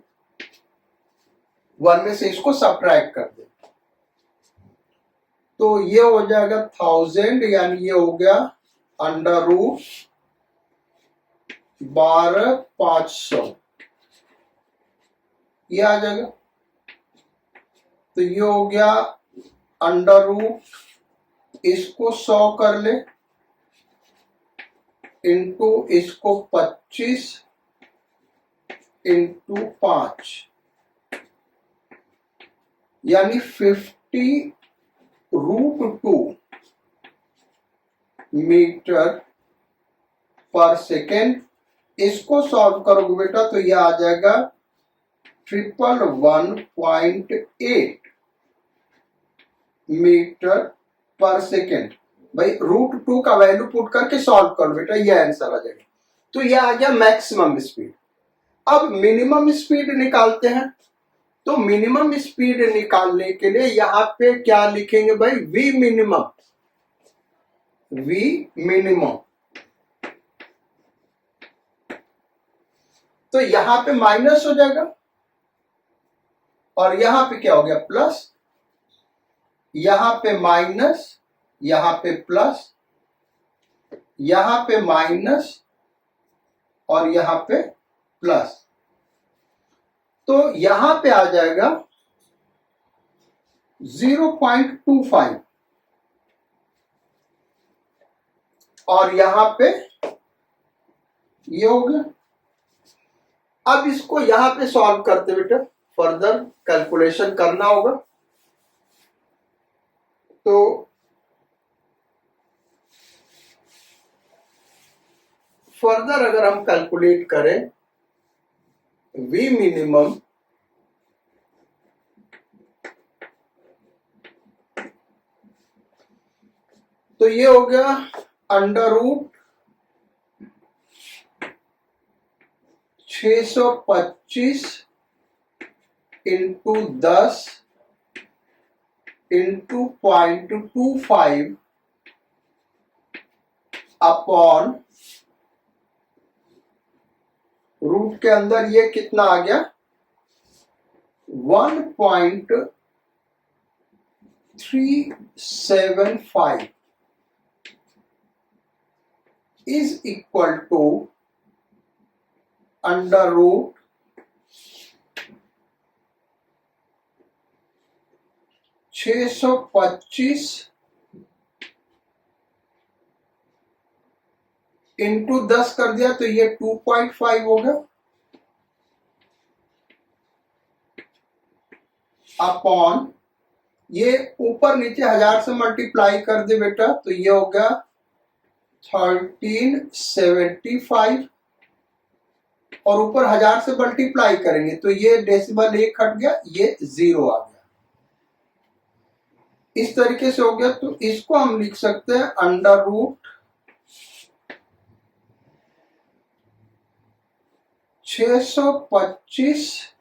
1 में से इसको सब्ट्रैक्ट कर दे तो ये हो जाएगा 1000, यानी ये हो गया अंडर रूट 12500, ये आ जाएगा। तो ये हो गया अंडर रूट, इसको 100 कर ले इंटू इसको 25 इंटू 5, यानी 50√2 मीटर पर सेकेंड। इसको सॉल्व करोगे बेटा तो यह आ जाएगा 111.8 मीटर पर सेकेंड। भाई √2 का वैल्यू पुट करके सॉल्व करो बेटा, यह आंसर आ जाएगा। तो यह आ गया मैक्सिमम स्पीड। अब मिनिमम स्पीड निकालते हैं। तो मिनिमम स्पीड निकालने के लिए यहां पे क्या लिखेंगे भाई, वी मिनिमम, वी मिनिमम। तो यहां पे माइनस हो जाएगा और यहां पे क्या हो गया प्लस, यहां पे माइनस, यहां पे प्लस, यहां पे माइनस और यहां पे प्लस। तो यहां पे आ जाएगा 0.25 और यहां पे ये हो गया। अब इसको यहां पे सॉल्व करते बेटा, फर्दर कैलकुलेशन करना होगा। तो फर्दर अगर हम कैलकुलेट करें वी मिनिमम, तो ये हो गया under root 625 into 10 into 0.25 upon root के अंदर ये कितना आ गया 1.375 is equal to under root 625 into 10 कर दिया तो ये 2.5 होगा अपॉन ये ऊपर नीचे 1000 से मल्टीप्लाई कर दे बेटा, तो ये हो गया 1375 और ऊपर 1000 से मल्टीप्लाई करेंगे तो ये डेसिमल 1 हट गया, ये 0 आ गया। इस तरीके से हो गया। तो इसको हम लिख सकते हैं अंडर रूट 625,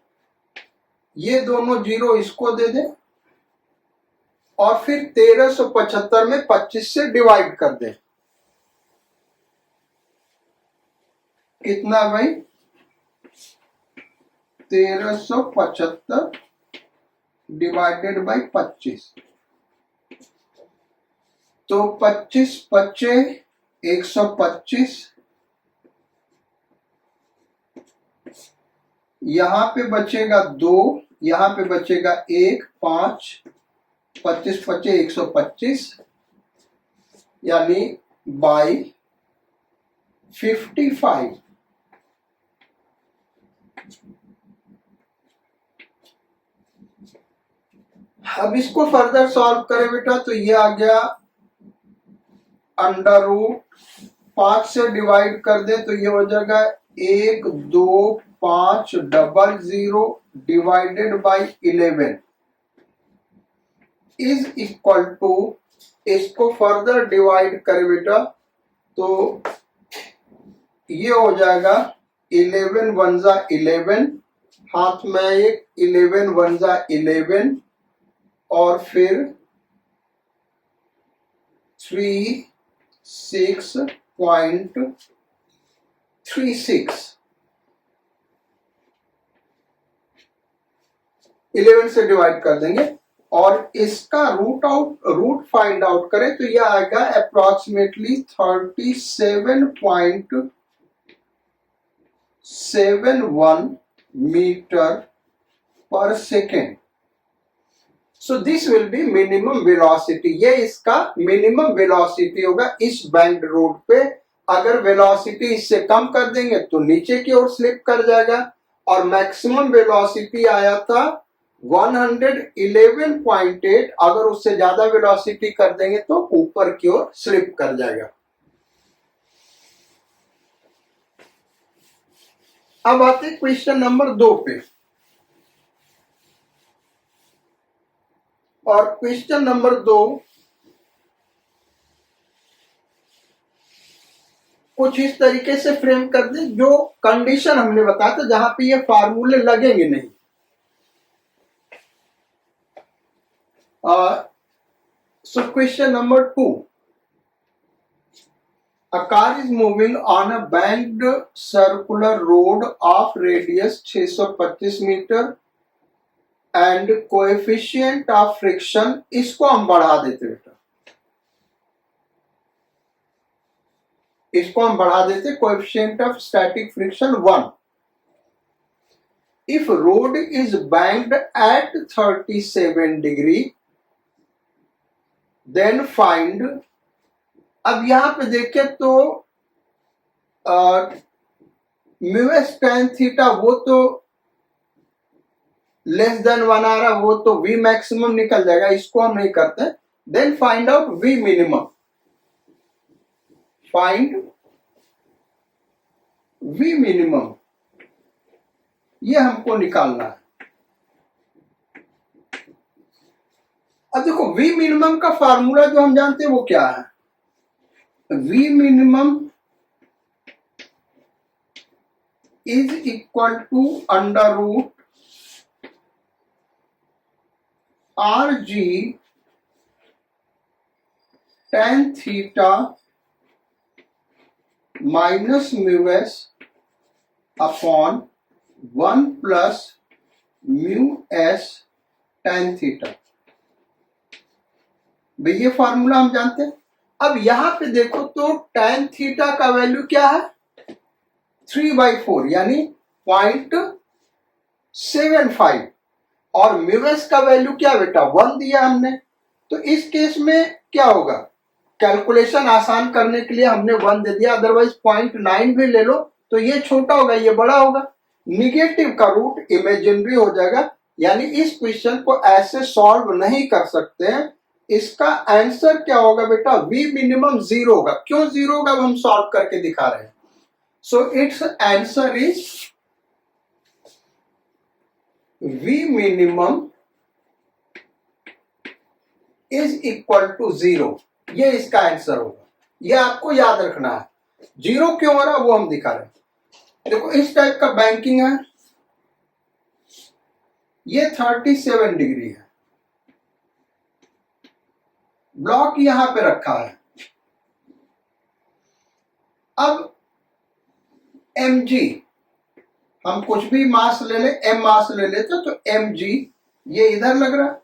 ये दोनों जीरो इसको दे दे और फिर 1375 में 25 से डिवाइड कर दे। कितना भाई? 1375 डिवाइडेड बाई 25, तो 25 बचे 125, यहां पे बचेगा 2, यहां पे बचेगा 1, 5, 25 बचे 125 यानी बाई 55। अब इसको फर्दर सॉल्व करें बेटा, तो ये आ गया अंडर रूट 5 से डिवाइड कर दे तो ये हो जाएगा 1 2 5 00 divided by 11 is equal to, इसको फर्दर डिवाइड करे बेटा तो ये हो जाएगा 11 1 जा 11, हाथ में एक 11 1 जा 11 और फिर 36.36 11 से डिवाइड कर देंगे और इसका रूट फाइंड आउट करें तो यह आएगा अप्रोक्सीमेटली 37.71 मीटर पर second. So this will be minimum velocity, ये इसका मिनिमम वेलोसिटी होगा इस बैंक्ड रोड पे। अगर वेलोसिटी इससे कम कर देंगे तो नीचे की ओर स्लिप कर जाएगा और मैक्सिमम वेलोसिटी आया था 111.8, अगर उससे ज्यादा वेलोसिटी कर देंगे तो ऊपर की ओर स्लिप कर जाएगा। अब आते क्वेश्चन नंबर 2 पे, और क्वेश्चन नंबर 2 कुछ इस तरीके से फ्रेम कर दे, जो कंडीशन हमने बताया था जहां पे ये फार्मूले लगेंगे नहीं। So question number 2. A car is moving on a banked circular road of radius 625 metre and coefficient of friction, इसको हम बढ़ा देते बेटा, इसको हम बढ़ा देते coefficient of static friction 1. If road is banked at 37 degree, then find, अब यहां पे देखें तो म्यूएस tan थीटा वो तो लेस देन 1 आ रहा, वो तो v मैक्सिमम निकल जाएगा, इसको हम नहीं करते। Then find out v minimum, find v minimum, ये हमको निकालना है। अब देखो v मिनिमम का फार्मूला जो हम जानते हैं वो क्या है, v minimum is equal to under root R G tan theta minus mu S upon 1 plus mu S tan theta. भाई ये फार्मूला हम जानते हैं। अब यहां पे देखो तो tan थीटा का वैल्यू क्या है 3/4 यानी 0.75 और म्यूएस का वैल्यू क्या बेटा 1 दिया हमने। तो इस केस में क्या होगा, कैलकुलेशन आसान करने के लिए हमने 1 दे दिया, अदरवाइज 0.9 भी ले लो तो ये छोटा होगा ये बड़ा होगा। निगेटिव का रूट इमेजिनरी हो जाएगा यानी इस क्वेश्चन को ऐसे सॉल्व नहीं कर सकते हैं। इसका आंसर क्या होगा बेटा, v मिनिमम 0 होगा। क्यों 0 होगा हम सॉल्व करके दिखा रहे हैं। So it's answer is v minimum is equal to 0। ये इसका आंसर होगा। ये आपको याद रखना है। 0 क्यों हो रहा है वो हम दिखा रहे हैं। देखो इस टाइप का बैंकिंग है, ये 37 डिग्री है, ब्लॉक यहां पे रखा है। अब mg, हम कुछ भी मास ले ले, m मास ले लेते तो mg ये इधर लग रहा है,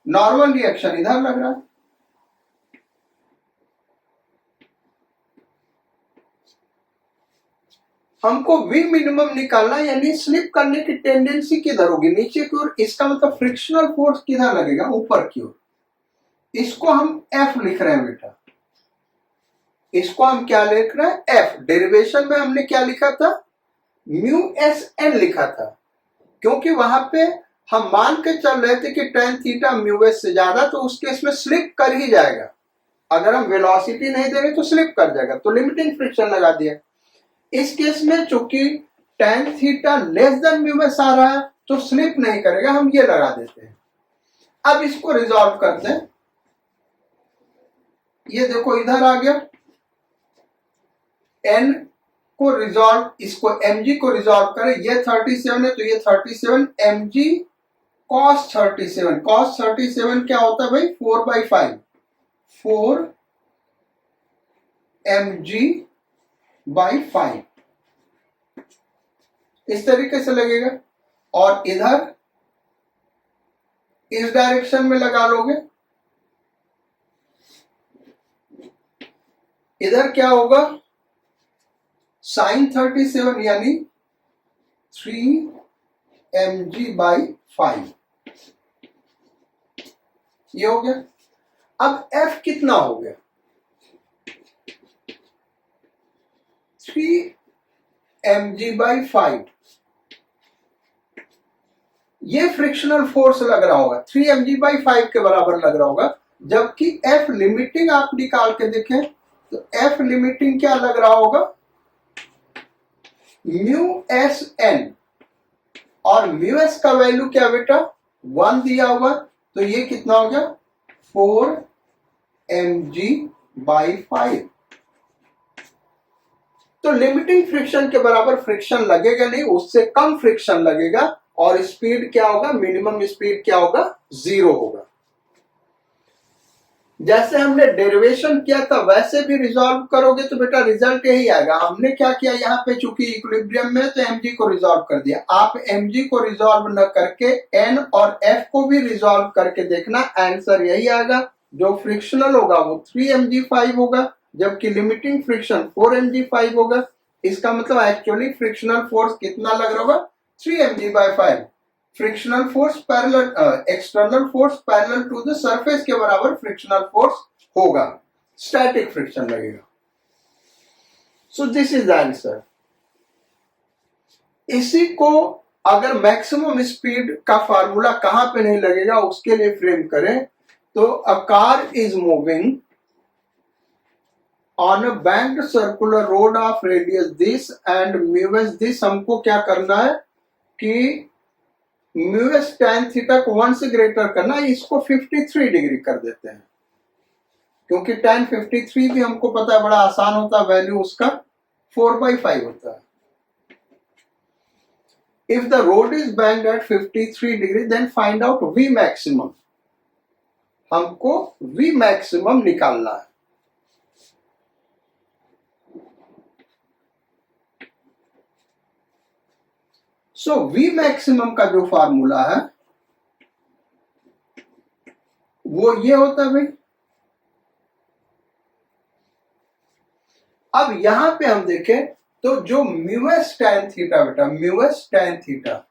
नॉर्मल रिएक्शन इधर लग रहा है। हमको v मिनिमम निकालना, यानी स्लिप करने की टेंडेंसी किधर होगी, नीचे की ओर। इसका मतलब फ्रिक्शनल फोर्स किधर लगेगा, ऊपर की ओर। इसको हम F लिख रहे हैं बेटा, इसको हम क्या लिख रहे हैं, F। डेरिवेशन में हमने क्या लिखा था, म्यू एस एन लिखा था, क्योंकि वहां पे हम मान के चल रहे थे कि tan थीटा म्यू एस से ज्यादा, तो उस केस में स्लिप कर ही जाएगा। अगर हम वेलोसिटी नहीं दे रहे तो स्लिप कर जाएगा, तो लिमिटिंग फ्रिक्शन लगा दिया। इस केस में चूंकि tan theta less than mu S आ रहा है तो स्लिप नहीं करेगा, हम ये लगा देते हैं। अब इसको रिजॉल्व करते हैं। ये देखो इधर आ गया, n को रिजॉल्व, इसको mg को रिजॉल्व करें, ये 37 है तो ये 37 mg cos 37। cos 37 क्या होता है भाई, 4/5, 4 mg/5 इस तरीके से लगेगा। और इधर इस डायरेक्शन में लगा लोगे, इधर क्या होगा, sin 37 यानी 3 mg/5 ये हो गया। अब f कितना हो गया, 3 mg/5। ये फ्रिक्शनल फोर्स लग रहा होगा, 3 mg/5 के बराबर लग रहा होगा। जबकि f लिमिटिंग आप निकाल के देखें तो f लिमिटिंग क्या लग रहा होगा, म्यू एस एन, और म्यू एस का वैल्यू क्या बेटा, 1 दिया हुआ, तो ये कितना हो गया, 4 mg/5। तो लिमिटिंग फ्रिक्शन के बराबर फ्रिक्शन लगेगा नहीं, उससे कम फ्रिक्शन लगेगा, और स्पीड क्या होगा, मिनिमम स्पीड क्या होगा, 0 होगा। जैसे हमने डेरिवेशन किया था वैसे भी रिजॉल्व करोगे तो बेटा रिजल्ट यही आएगा। हमने क्या किया, यहाँ पे चूंकि इक्विलिब्रियम में तो mg को रिजॉल्व कर दिया। आप mg को रिजॉल्व न करके n और f को भी रिजॉल्व करके देखना, आंसर यही आएगा। जो फ्रिक्शनल होगा वो 3 mg/5 होगा, जबकि लिमिटिंग फ्रिक्शन 4 mg/5 होगा। इसका मतलब एक्चुअली फ्रिक्शनल फोर्स कितना लग रहा होगा, 3 mg/5। Frictional force parallel, external force parallel to the surface के बराबर फ्रिक्शनल फोर्स होगा, स्टैटिक फ्रिक्शन लगेगा। So this is the answer. इसी को अगर मैक्सिमम स्पीड का फार्मूला कहां पे नहीं लगेगा उसके लिए फ्रेम करें तो, a car is moving on a banked circular road of radius this and mu S this. हमको क्या करना है कि म्यू एस tan थीटा को 1 से ग्रेटर करना है, इसको 53 डिग्री कर देते हैं, क्योंकि tan 53 भी हमको पता है बड़ा आसान होता है, वैल्यू उसका 4/5 होता है। If the road is banked at 53 degree then find out v maximum. हमको v मैक्सिमम निकालना है। सो v मैक्सिमम का जो फार्मूला है वो ये होता है भाई। अब यहां पे हम देखें तो जो म्यू एस tan थीटा बेटा, mu S tan theta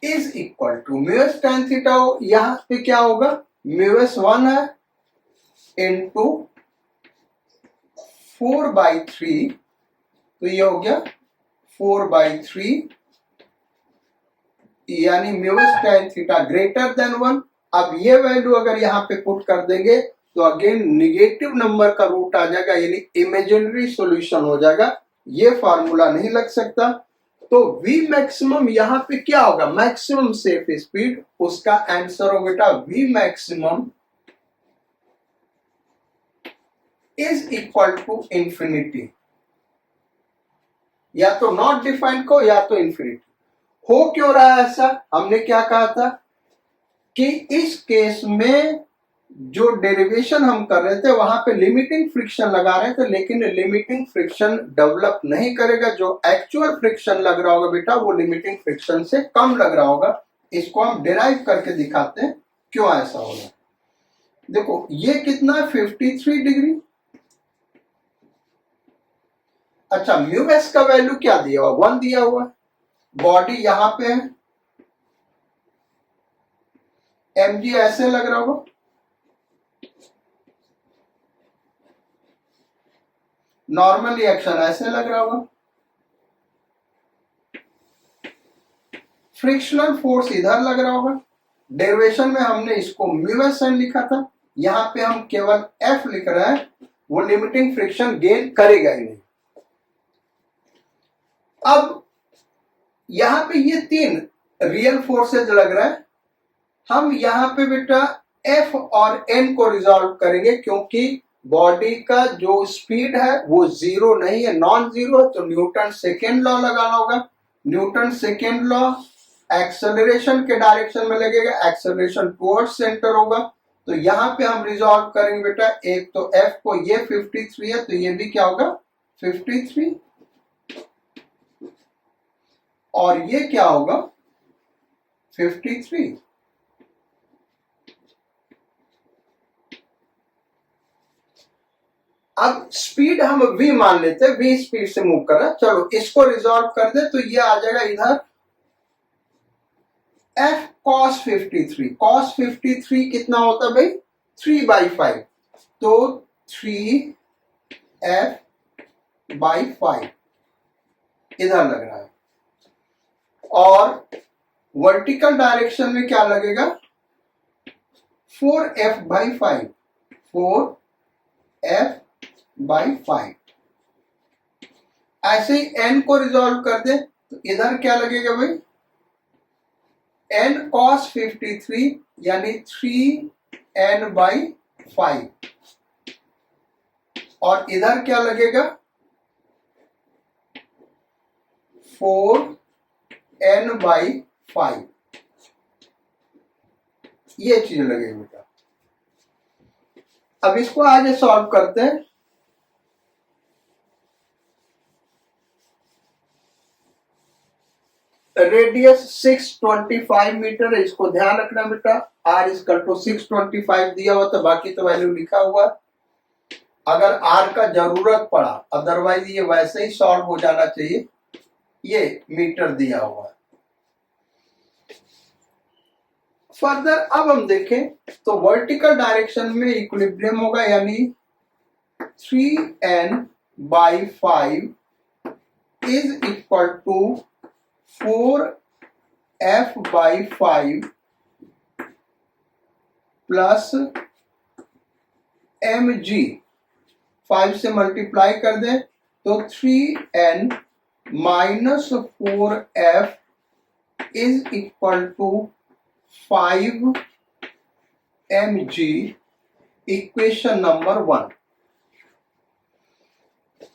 is equal to, mu S tan theta यहां पे क्या होगा, म्यू एस 1 है इंटू 4/3, तो ये हो गया 4/3 यानी म्यूस tan थीटा ग्रेटर देन 1। अब ये वैल्यू अगर यहाँ पे पुट कर देंगे तो अगेन निगेटिव नंबर का रूट आ जाएगा, यानी इमेजिनरी सॉल्यूशन हो जाएगा, ये फार्मूला नहीं लग सकता। तो V मैक्सिमम यहाँ पे क्या होगा, मैक्सिमम सेफ स्पीड, उसका आंसर हो बेटा V maximum is equal to infinity, या तो नॉट डिफाइंड को या तो इंफिनिटी। हो क्यों रहा है ऐसा, हमने क्या कहा था कि इस केस में जो डेरिवेशन हम कर रहे थे वहां पे लिमिटिंग फ्रिक्शन लगा रहे थे, लेकिन लिमिटिंग फ्रिक्शन डेवलप नहीं करेगा। जो एक्चुअल फ्रिक्शन लग रहा होगा बेटा वो लिमिटिंग फ्रिक्शन से कम लग रहा होगा। इसको हम डिराइव करके दिखाते हैं क्यों ऐसा होगा। देखो ये कितना है 53 डिग्री। अच्छा म्यू एस का वैल्यू क्या दिया हुआ, 1 दिया हुआ। बॉडी यहां पे है, एम जी ऐसे लग रहा होगा, नॉर्मल रिएक्शन ऐसे लग रहा होगा, फ्रिक्शनल फोर्स इधर लग रहा होगा। डेरिवेशन में हमने इसको म्यू एस एन लिखा था, यहां पे हम केवल एफ लिख रहे हैं, वो लिमिटिंग फ्रिक्शन गेन करेगा ही नहीं। अब यहां पे ये 3 रियल फोर्सेज लग रहा है, हम यहां पे बेटा एफ और एन को रिजॉल्व करेंगे, क्योंकि बॉडी का जो स्पीड है वो जीरो नहीं है, नॉन जीरो, तो न्यूटन सेकेंड लॉ लगाना होगा। न्यूटन सेकेंड लॉ एक्सेलरेशन के डायरेक्शन में लगेगा, एक्सेलरेशन टुवर्ड्स सेंटर होगा। तो यहां पे हम रिजॉल्व करेंगे बेटा, एक तो एफ को, ये 53 है तो ये भी क्या होगा 53, और ये क्या होगा 53। अब स्पीड हम v मान लेते हैं, v स्पीड से मूव कर रहा है। चलो इसको रिजॉल्व कर दे तो ये आ जाएगा इधर f cos 53। cos 53 कितना होता है भाई 3/5, तो 3f/5 इधर लग रहा है। और वर्टिकल डायरेक्शन में क्या लगेगा 4f/5, 4f/5। ऐसे ही n को रिजॉल्व कर दे तो इधर क्या लगेगा भाई n cos 53 यानी 3n/5, और इधर क्या लगेगा 4n/5, ये चीज लगेगी बेटा। अब इसको आगे सॉल्व करते हैं। रेडियस 625 मीटर है, इसको ध्यान रखना बेटा। r इक्वल टू 625 दिया हुआ तो बाकी तो वैल्यू लिखा हुआ। अगर r का जरूरत पड़ा, अदरवाइज ये वैसे ही सॉल्व हो जाना चाहिए। ये मीटर दिया हुआ है। फर्दर अब हम देखें तो वर्टिकल डायरेक्शन में इक्विलिब्रियम होगा, यानी 3n/5 is equal to 4f/5 plus mg। 5 से मल्टीप्लाई कर दे तो 3n minus 4f is equal to 5 mg, equation number 1।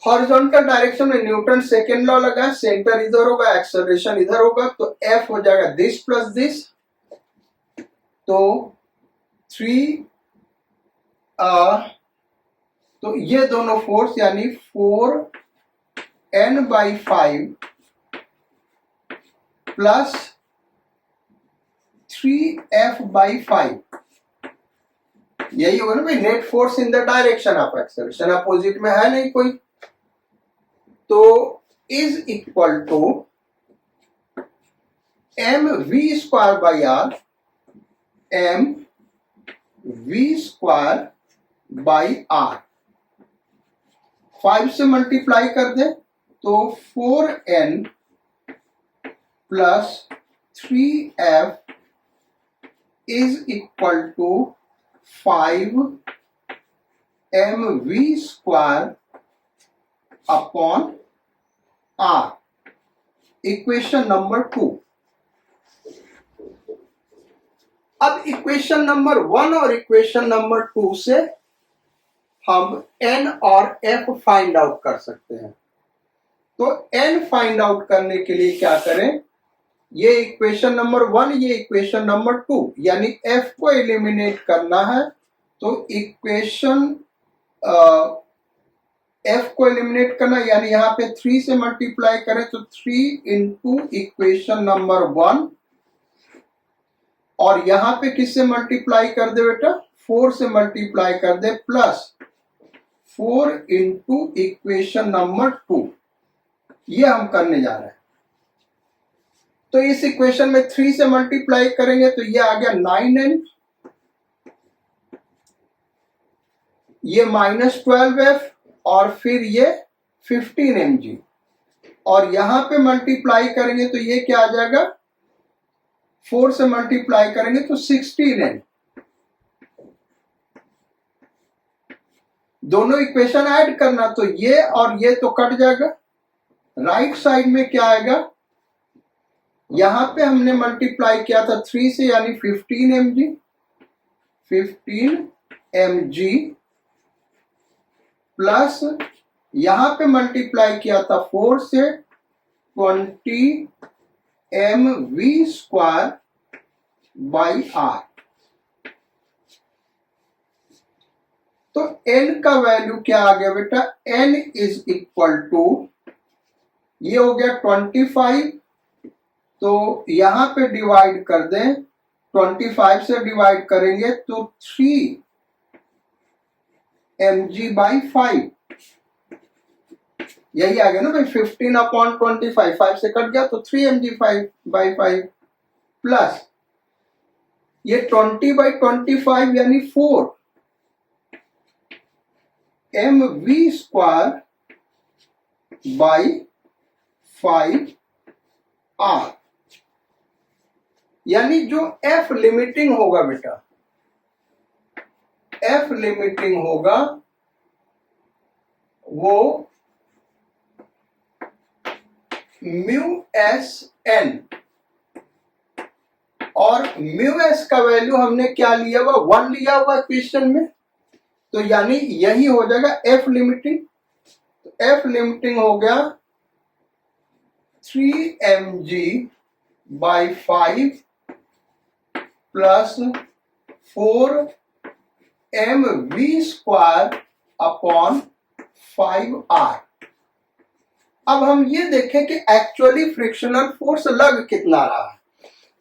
Horizontal direction में न्यूटन सेकेंड लॉ लगा, सेंटर इधर होगा, एक्सेलरेशन इधर होगा, तो F हो जाएगा दिस प्लस दिस, तो 3 तो ये दोनों फोर्स यानी 4n/5 प्लस 3f/5, यही होगा ना भाई net force in the direction of acceleration, opposite में है नहीं कोई, तो is equal to mv²/r, mv²/r। 5 से मल्टीप्लाई कर दे तो 4n plus 3f is equal to 5mv square upon r। Equation number 2। अब इक्वेशन नंबर 1 और इक्वेशन नंबर 2 से हम n और f फाइंड आउट कर सकते हैं। तो n फाइंड आउट करने के लिए क्या करें, ये इक्वेशन नंबर 1, ये इक्वेशन नंबर 2, यानी f को एलिमिनेट करना है। तो इक्वेशन f को एलिमिनेट करना, यानी यहाँ पे 3 से मल्टीप्लाई करें तो 3 इंटू इक्वेशन नंबर 1, और यहां पे किससे मल्टीप्लाई कर दे बेटा, 4 से मल्टीप्लाई कर दे, प्लस 4 इंटू इक्वेशन नंबर 2। ये हम करने जा रहे हैं। तो इस इक्वेशन में 3 से मल्टीप्लाई करेंगे तो ये आ गया 9n, ये माइनस 12f, और फिर ये 15mg, और यहां पे मल्टीप्लाई करेंगे तो ये क्या आ जाएगा, 4 से मल्टीप्लाई करेंगे तो 16n। दोनों इक्वेशन ऐड करना, तो ये और ये तो कट जाएगा। राइट साइड में क्या आएगा, यहां पे हमने मल्टीप्लाई किया था 3 से, यानी 15mg प्लस यहां पे मल्टीप्लाई किया था 4 से 20mv स्क्वायर बाई r। तो n का वैल्यू क्या आ गया बेटा, n इज इक्वल टू, ये हो गया 25, तो यहां पे डिवाइड कर दें, 25 से डिवाइड करेंगे तो 3mg बाई 5, यही आ गया ना भाई, 15/25, 5 से कट गया तो 3mg बाई 5, प्लस ये 20/25 यानी 4mv स्क्वायर बाई 5r, यानी जो f लिमिटिंग होगा बेटा, f लिमिटिंग होगा वो μsn, और μs का वैल्यू हमने क्या लिया हुआ, 1 लिया हुआ क्वेश्चन में, तो यानी यही हो जाएगा f लिमिटिंग। तो f लिमिटिंग हो गया 3mg by 5 plus 4mv square upon 5r। अब हम ये देखें कि एक्चुअली फ्रिक्शनल फोर्स लग कितना रहा है।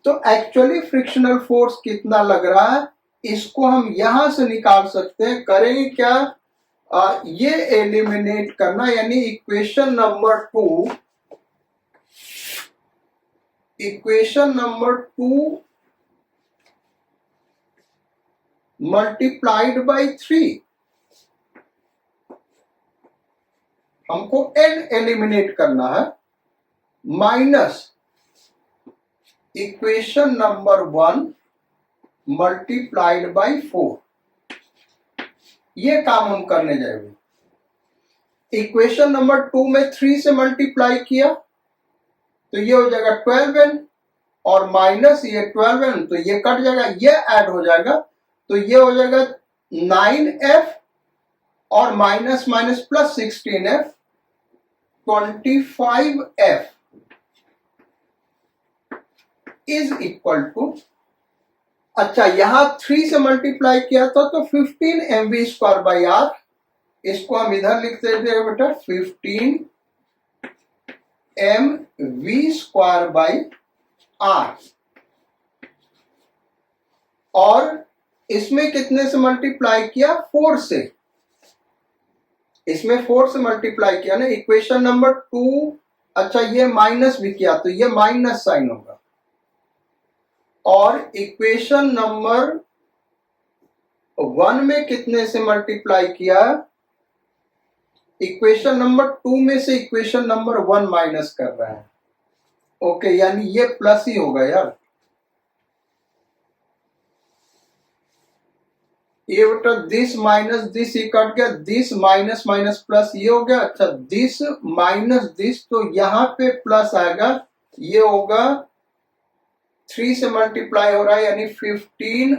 तो एक्चुअली फ्रिक्शनल फोर्स कितना लग रहा है, इसको हम यहां से निकाल सकते हैं। करेंगे क्या, ये एलिमिनेट करना, यानी इक्वेशन नंबर 2 मल्टीप्लाइड बाई 3, हमको n एलिमिनेट करना है, minus equation number 1 multiplied by 4। ये काम हम करने जाएंगे। इक्वेशन नंबर 2 में 3 से मल्टीप्लाई किया तो ये हो जाएगा 12n, और माइनस ये 12n, तो ये कट जाएगा, ये ऐड हो जाएगा, तो ये हो जाएगा 9f, और minus minus plus 16f, 25f is equal to, अच्छा यहां 3 से मल्टीप्लाई किया था तो 15mv स्क्वायर बाई r, इसको हम इधर लिख देते हैं बेटा 15mv स्क्वायर बाई r, और इसमें कितने से मल्टीप्लाई किया, 4 से, इसमें 4 से मल्टीप्लाई किया ना। इक्वेशन नंबर 2, अच्छा ये माइनस भी किया तो ये माइनस साइन होगा, और इक्वेशन नंबर 1 में कितने से मल्टीप्लाई किया, इक्वेशन नंबर 2 में से इक्वेशन नंबर 1 माइनस कर रहा है, ओके, यानी ये प्लस ही होगा यार, ये बेटा दिस माइनस दिस, ये कट गया, दिस माइनस माइनस प्लस, ये हो गया। अच्छा, दिस माइनस दिस, तो यहाँ पे प्लस आएगा, ये होगा 3 से मल्टीप्लाई हो रहा है, यानी 15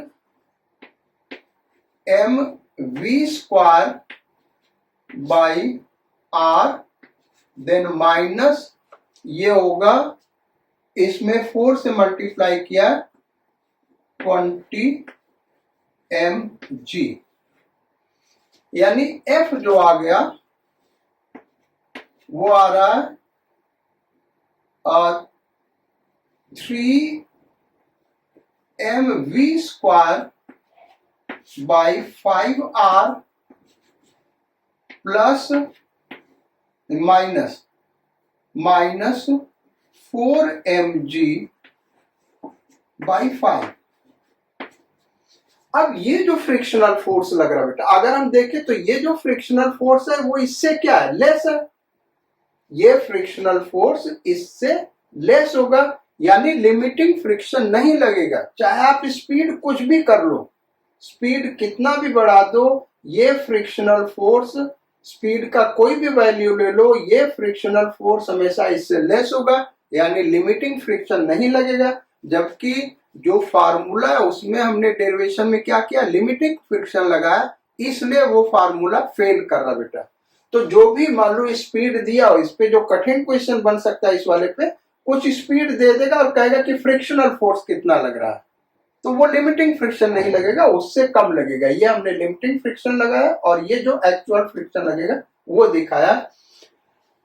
mv square by R, then minus ये होगा, इसमें 4 से मल्टीप्लाई किया 20 mg, यानी f जो आ गया वो आ रहा है 3 mv square by 5r plus minus 4 mg by 5। अब ये जो फ्रिक्शनल फोर्स लग रहा है बेटा, अगर हम देखें तो ये जो फ्रिक्शनल फोर्स है वो इससे क्या है, लेस है। ये फ्रिक्शनल फोर्स इससे लेस होगा, यानी लिमिटिंग फ्रिक्शन नहीं लगेगा। चाहे आप स्पीड कुछ भी कर लो, स्पीड कितना भी बढ़ा दो, ये फ्रिक्शनल फोर्स, स्पीड का कोई भी वैल्यू ले लो, ये फ्रिक्शनल फोर्स हमेशा इससे लेस होगा, यानी लिमिटिंग फ्रिक्शन नहीं लगेगा। जबकि जो फार्मूला है उसमें हमने डेरिवेशन में क्या किया, लिमिटिंग फ्रिक्शन लगाया, इसलिए वो फार्मूला फेल कर रहा बेटा। तो जो भी मान लो स्पीड दिया हो, इस पे जो कठिन क्वेश्चन बन सकता है, इस वाले पे कुछ स्पीड दे देगा और कहेगा कि फ्रिक्शनल फोर्स कितना लग रहा है, तो वो लिमिटिंग फ्रिक्शन नहीं लगेगा, उससे कम लगेगा। ये हमने लिमिटिंग फ्रिक्शन लगाया और ये जो एक्चुअल फ्रिक्शन लगेगा वो दिखाया।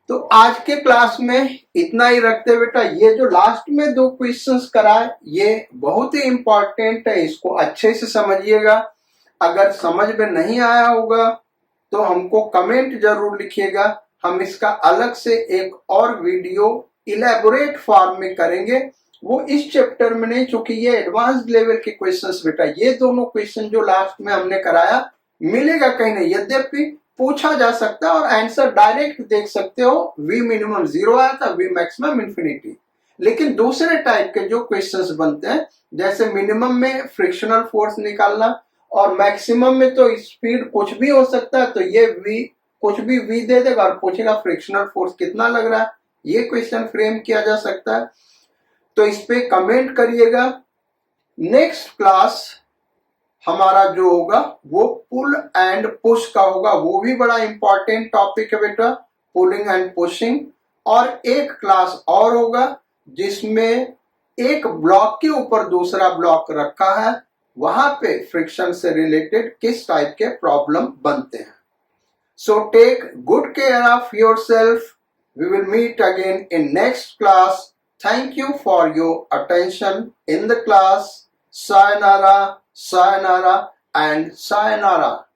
तो आज के क्लास में इतना ही रखते बेटा। ये जो लास्ट में 2 क्वेश्चंस कराए ये बहुत ही इंपॉर्टेंट है, इसको अच्छे से समझिएगा। अगर समझ में नहीं आया होगा तो हमको कमेंट जरूर लिखिएगा, हम इसका अलग से एक और वीडियो इलेबोरेट फॉर्म में करेंगे। वो इस चैप्टर में नहीं, चूंकि ये एडवांस लेवल के क्वेश्चंस बेटा, ये दोनों क्वेश्चन जो लास्ट में हमने कराया मिलेगा कहीं नहीं, यद्यपि पूछा जा सकता है और आंसर डायरेक्ट देख सकते हो। वी मिनिमम 0 आया था, वी मैक्सिमम इन्फिनिटी। लेकिन दूसरे टाइप के जो क्वेश्चंस बनते हैं, जैसे मिनिमम में फ्रिक्शनल फोर्स निकालना और मैक्सिमम में तो स्पीड कुछ भी हो सकता है, तो ये वी कुछ भी वी दे देगा और पूछेगा फ्रिक्शनल फोर्स कितना लग रहा है, ये क्वेश्चन फ्रेम किया जा सकता है। तो इस पे कमेंट करिएगा। नेक्स्ट क्लास हमारा जो होगा वो पुल एंड पुश का होगा, वो भी बड़ा इंपॉर्टेंट टॉपिक है बेटा, पुलिंग एंड पुशिंग। और एक क्लास और होगा जिसमें एक ब्लॉक के ऊपर दूसरा ब्लॉक रखा है, वहां पे फ्रिक्शन से रिलेटेड किस टाइप के प्रॉब्लम बनते हैं। So take good care of yourself. We will meet again in next class. Thank you for your attention in the class. Sayonara, sayonara and sayonara.